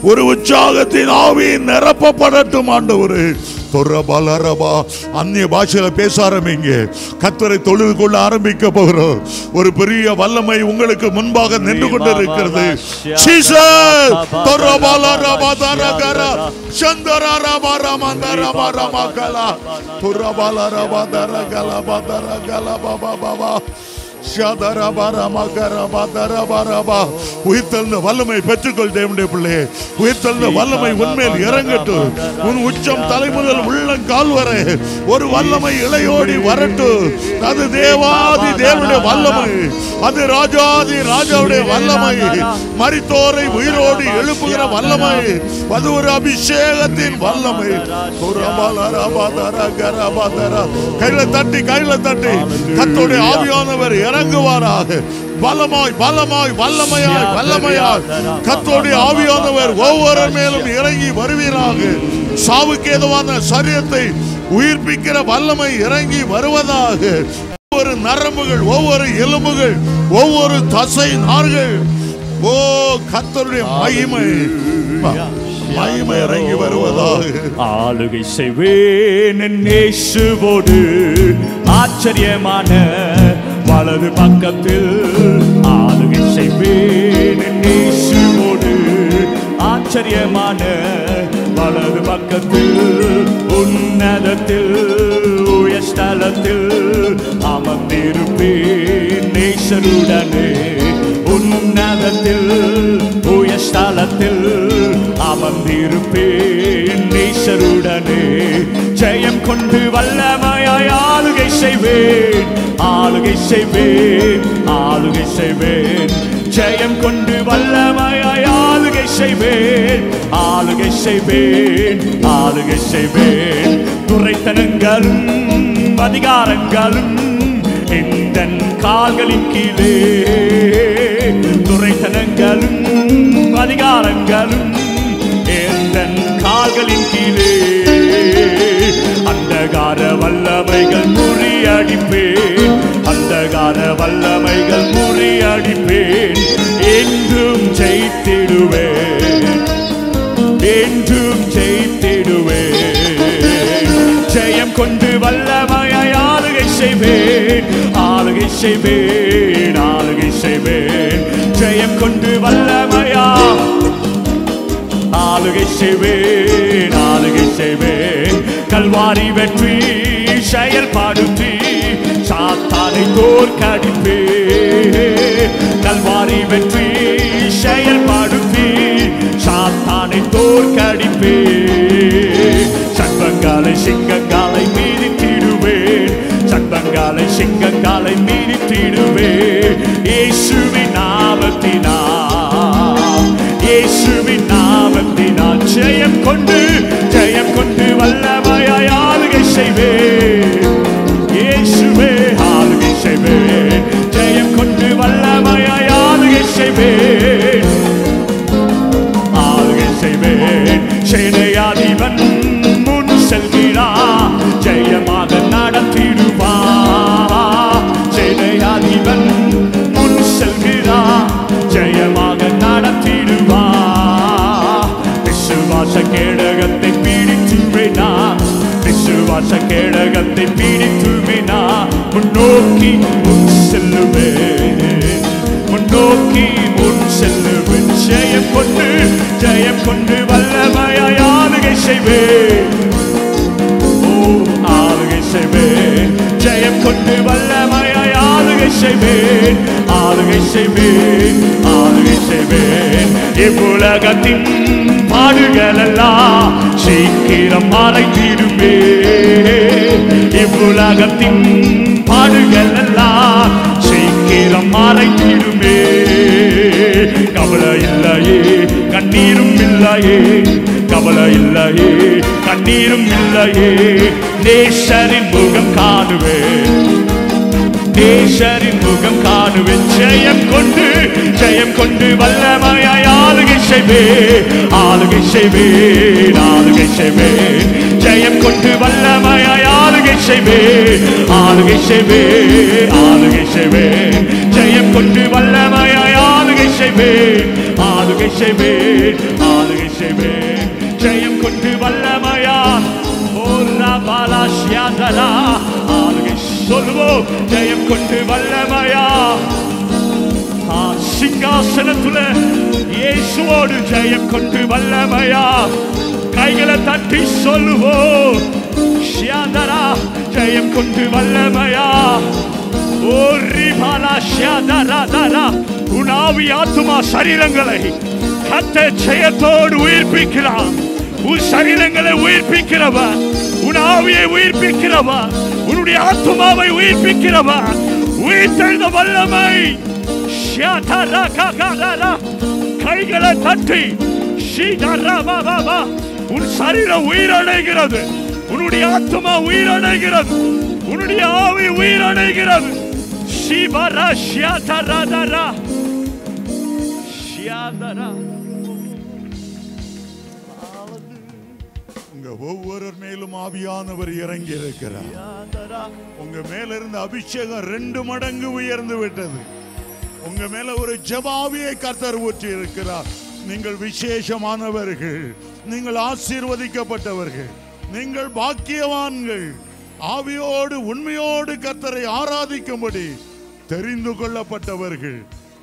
ஒரு உற்சாகத்தின் ஆவி நிரப்பப்படட்டும் ஆண்டவரே. அந்நிய பாஷையில பேச ஆரம்பிங்க. கர்த்தரை தொழுது கொள்ள ஆரம்பிக்க போகிறோம். ஒரு பெரிய வல்லமை உங்களுக்கு முன்பாக நின்று கொண்டிருக்கிறது. உயிர்த்தெழுந்த வல்லமை பெற்றுக்கொள் தேவனுடைய பிள்ளையே. உயிர்த்தெழுந்த வல்லமை உன்மேல் இறங்கட்டும். உன் உச்சம் தலை முதல் உள்ளங்கால் வரை ஒரு வல்லமை இளையோடி வரட்டும். அது தேவாதி தேவனுடைய வல்லமை. அது ராஜாதி ராஜாவுடைய வல்லமை. மரித்தோரை உயிரோடு எழுப்புகிற வல்லமை. அது ஒரு அபிஷேகத்தின் வல்லமை. கையில தட்டி கையில தட்டி கர்த்தருடைய ஆவியானவர் இறங்குவாராக. பலமாய் பலமாய் வல்லமையாய் வல்லமையாய் கர்த்தருடைய ஆவியானவர் ஒவ்வொரு மேலும் இறங்கி வருவீராக. சாவுக்கு ஏதுவான சரீரத்தை உயிர்ப்பிக்கிற வல்லமை இறங்கி வருவதாக. ஒவ்வொரு நரம்புகள், ஒவ்வொரு எலும்புகள், ஒவ்வொரு தசை நார்கள், ஓ கர்த்தருடைய மகிமை மகிமை இறங்கி வருவதாக. ஆளுகை செய்வேன் இயேசுவோடு ஆச்சரியமான வலது பக்கத்தில். ஆளுகை செய்வேன் இயேசுவோடு ஆச்சரியமான வலது பக்கத்தில். உன்னதத்தில் உயர்ஸ்தலத்தில் அமர்ந்திருப்பேன் நேசருடனே. உன்னதத்தில் உயர்ஸ்தலத்தில் அமர்ந்திருப்பேன் நேசருடனே. ஜெயம் கொண்டு வல்லமையாய் ஆளுகை செய்வேன். ஆளுகை செய்வேன். ஆளுகை செய்வேன். ஜெயம் கொண்டு வல்லமையாய் ஆளுகை செய்வேன். ஆளுகை செய்வேன். ஆளுகை செய்வேன். துரைத்தனங்களும் அதிகாரங்களும் இந்த கால்களின் கீழே. துரைத்தனங்களும் அதிகாரங்களும் இந்த கால்களின் கீழே. அந்தகார வல்லமைகள் முறியடிப்பேன். அந்தகார வல்லமைகள் முறியடிப்பேன். என்றும் ஜெயித்திடுவேன். என்றும் ஜெயித்திடுவேன். ஜெயம் கொண்டு வல்லமையாய் ஆளுகை செய்வேன். ஆளுகை செய்வேன். ஆளுகை செய்வேன். ஜெயம் கொண்டு வல்லமையா ஆளுகை செய்வேன். ஆளுகை செய்வேன். கல்வாரி வெற்றி செயல்பாடுத்தி சாத்தானை தோற்கடிப்பேன். கல்வாரி வெற்றி செயல்பாடுத்தி சாத்தானை தோற்கடிப்பேன். சர்ப்பங்களை சிங்கங்களை மீதித்திடுவேன். சர்ப்பங்களை சிங்கங்களை மீதித்திடுவேன். இயேசுவின் நாமத்தினால். இயேசுவின் நாமத்தினால் ஜெயம் கொண்டு வல்லமையாய் ஆளுகை செய்வேன். இயேசுவே ஆளுகை செய்வேன். ஜெயம் கொண்டு வல்லமையாய் விசுவாச கேடகத்தை பிடித்துமே நான் முன்னோக்கி முன் செல்லுவேன், முன்னோக்கி முன் செல்லுவேன். ஜெயம் கொண்டு வல்லமையாய் ஆளுகை செய்வேன், ஓ ஆளுகை செய்வேன். ஜெயம் கொண்டு வல்லமையாய் ஆளுகை செய்வேன், ஆளுகை செய்வேன், ஆளுகை செய்வேன். இவ்வுலகத்தின் பாடுகளெல்லாம் சீக்கிரம் மறைந்திடுமே, இவ்வுலகத்தின் பாடுகளெல்லாம் சீக்கிரம் மறைந்திடுமே. கவலை இல்லையே கண்ணீரும் இல்லையே, கவலை இல்லையே கண்ணீரும் இல்லையே. நேசரின் முகம் காணுவேன், நேசரின் முகம் காணுவேன். ஜெயம் கொண்டு வல்லமையாய் ஆளுகை செய்வேன், ஆளுகை செய்வேன், ஆளுகை செய்வேன். ஜெயம் கொண்டு வல்லமையாய் ஆளுகை செய்வேன், ஆளுகை செய்வேன், ஆளுகை செய்வேன். ஜெயம் கொண்டு வல்லமையாய் ஆளுகை செய்வேன், ஆளுகை செய்வேன், ஆளுகை செய்வேன். ஜெயம் கொண்டு வல்லமையாய் ஆளுகை சொல்லுவோம். ஜெயம் கொண்டு வல்லமையா சிங்காசனத்துல இயேசுவோடு ஜெயம் கொண்டு வல்லமையா. கைகளை தட்டி சொல்லுவோம். ஜெயம் கொண்டு வல்லமையா. உன் ஆவி ஆத்துமா சரீரங்களை கர்த்தர் ஜெயத்தோடு உயிர்ப்பிக்கிறார். உன் சரீரங்களை உயிர்ப்பிக்கிறவர், உன் ஆவியை உயிர்ப்பிக்கிறவர், உன்னுடைய ஆத்துமாவை உயிர்ப்பிக்கிறவர். உயிர்த்தெழுந்த வல்லமை. கைகளை தட்டி உன் சரீரம் உயிரடைகிறது, உன்னுடைய ஆத்துமா உயிரடைகிறது, உன்னுடைய ஆவி உயிரடைகிறது. உங்க ஒவ்வொரு மேலும் ஆவியானவர் இறங்கி இருக்கிறார். உங்க மேல இருந்த அபிஷேகம் 2 மடங்கு உயர்ந்து விட்டது. உங்க மேல ஒரு ஜெபாவியை கர்த்தர் ஊற்றி இருக்கிறார். நீங்கள் விசேஷமானவர்கள், நீங்கள் ஆசீர்வதிக்கப்பட்டவர்கள், நீங்கள் பாக்கியவான்கள். ஆவியோடு உண்மையோடு கர்த்தரை ஆராதிக்கும்படி தெரிந்து கொள்ளப்பட்டவர்கள்.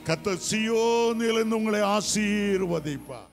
கர்த்தர் சீயோனிலிருந்து உங்களை ஆசீர்வதிப்பார்.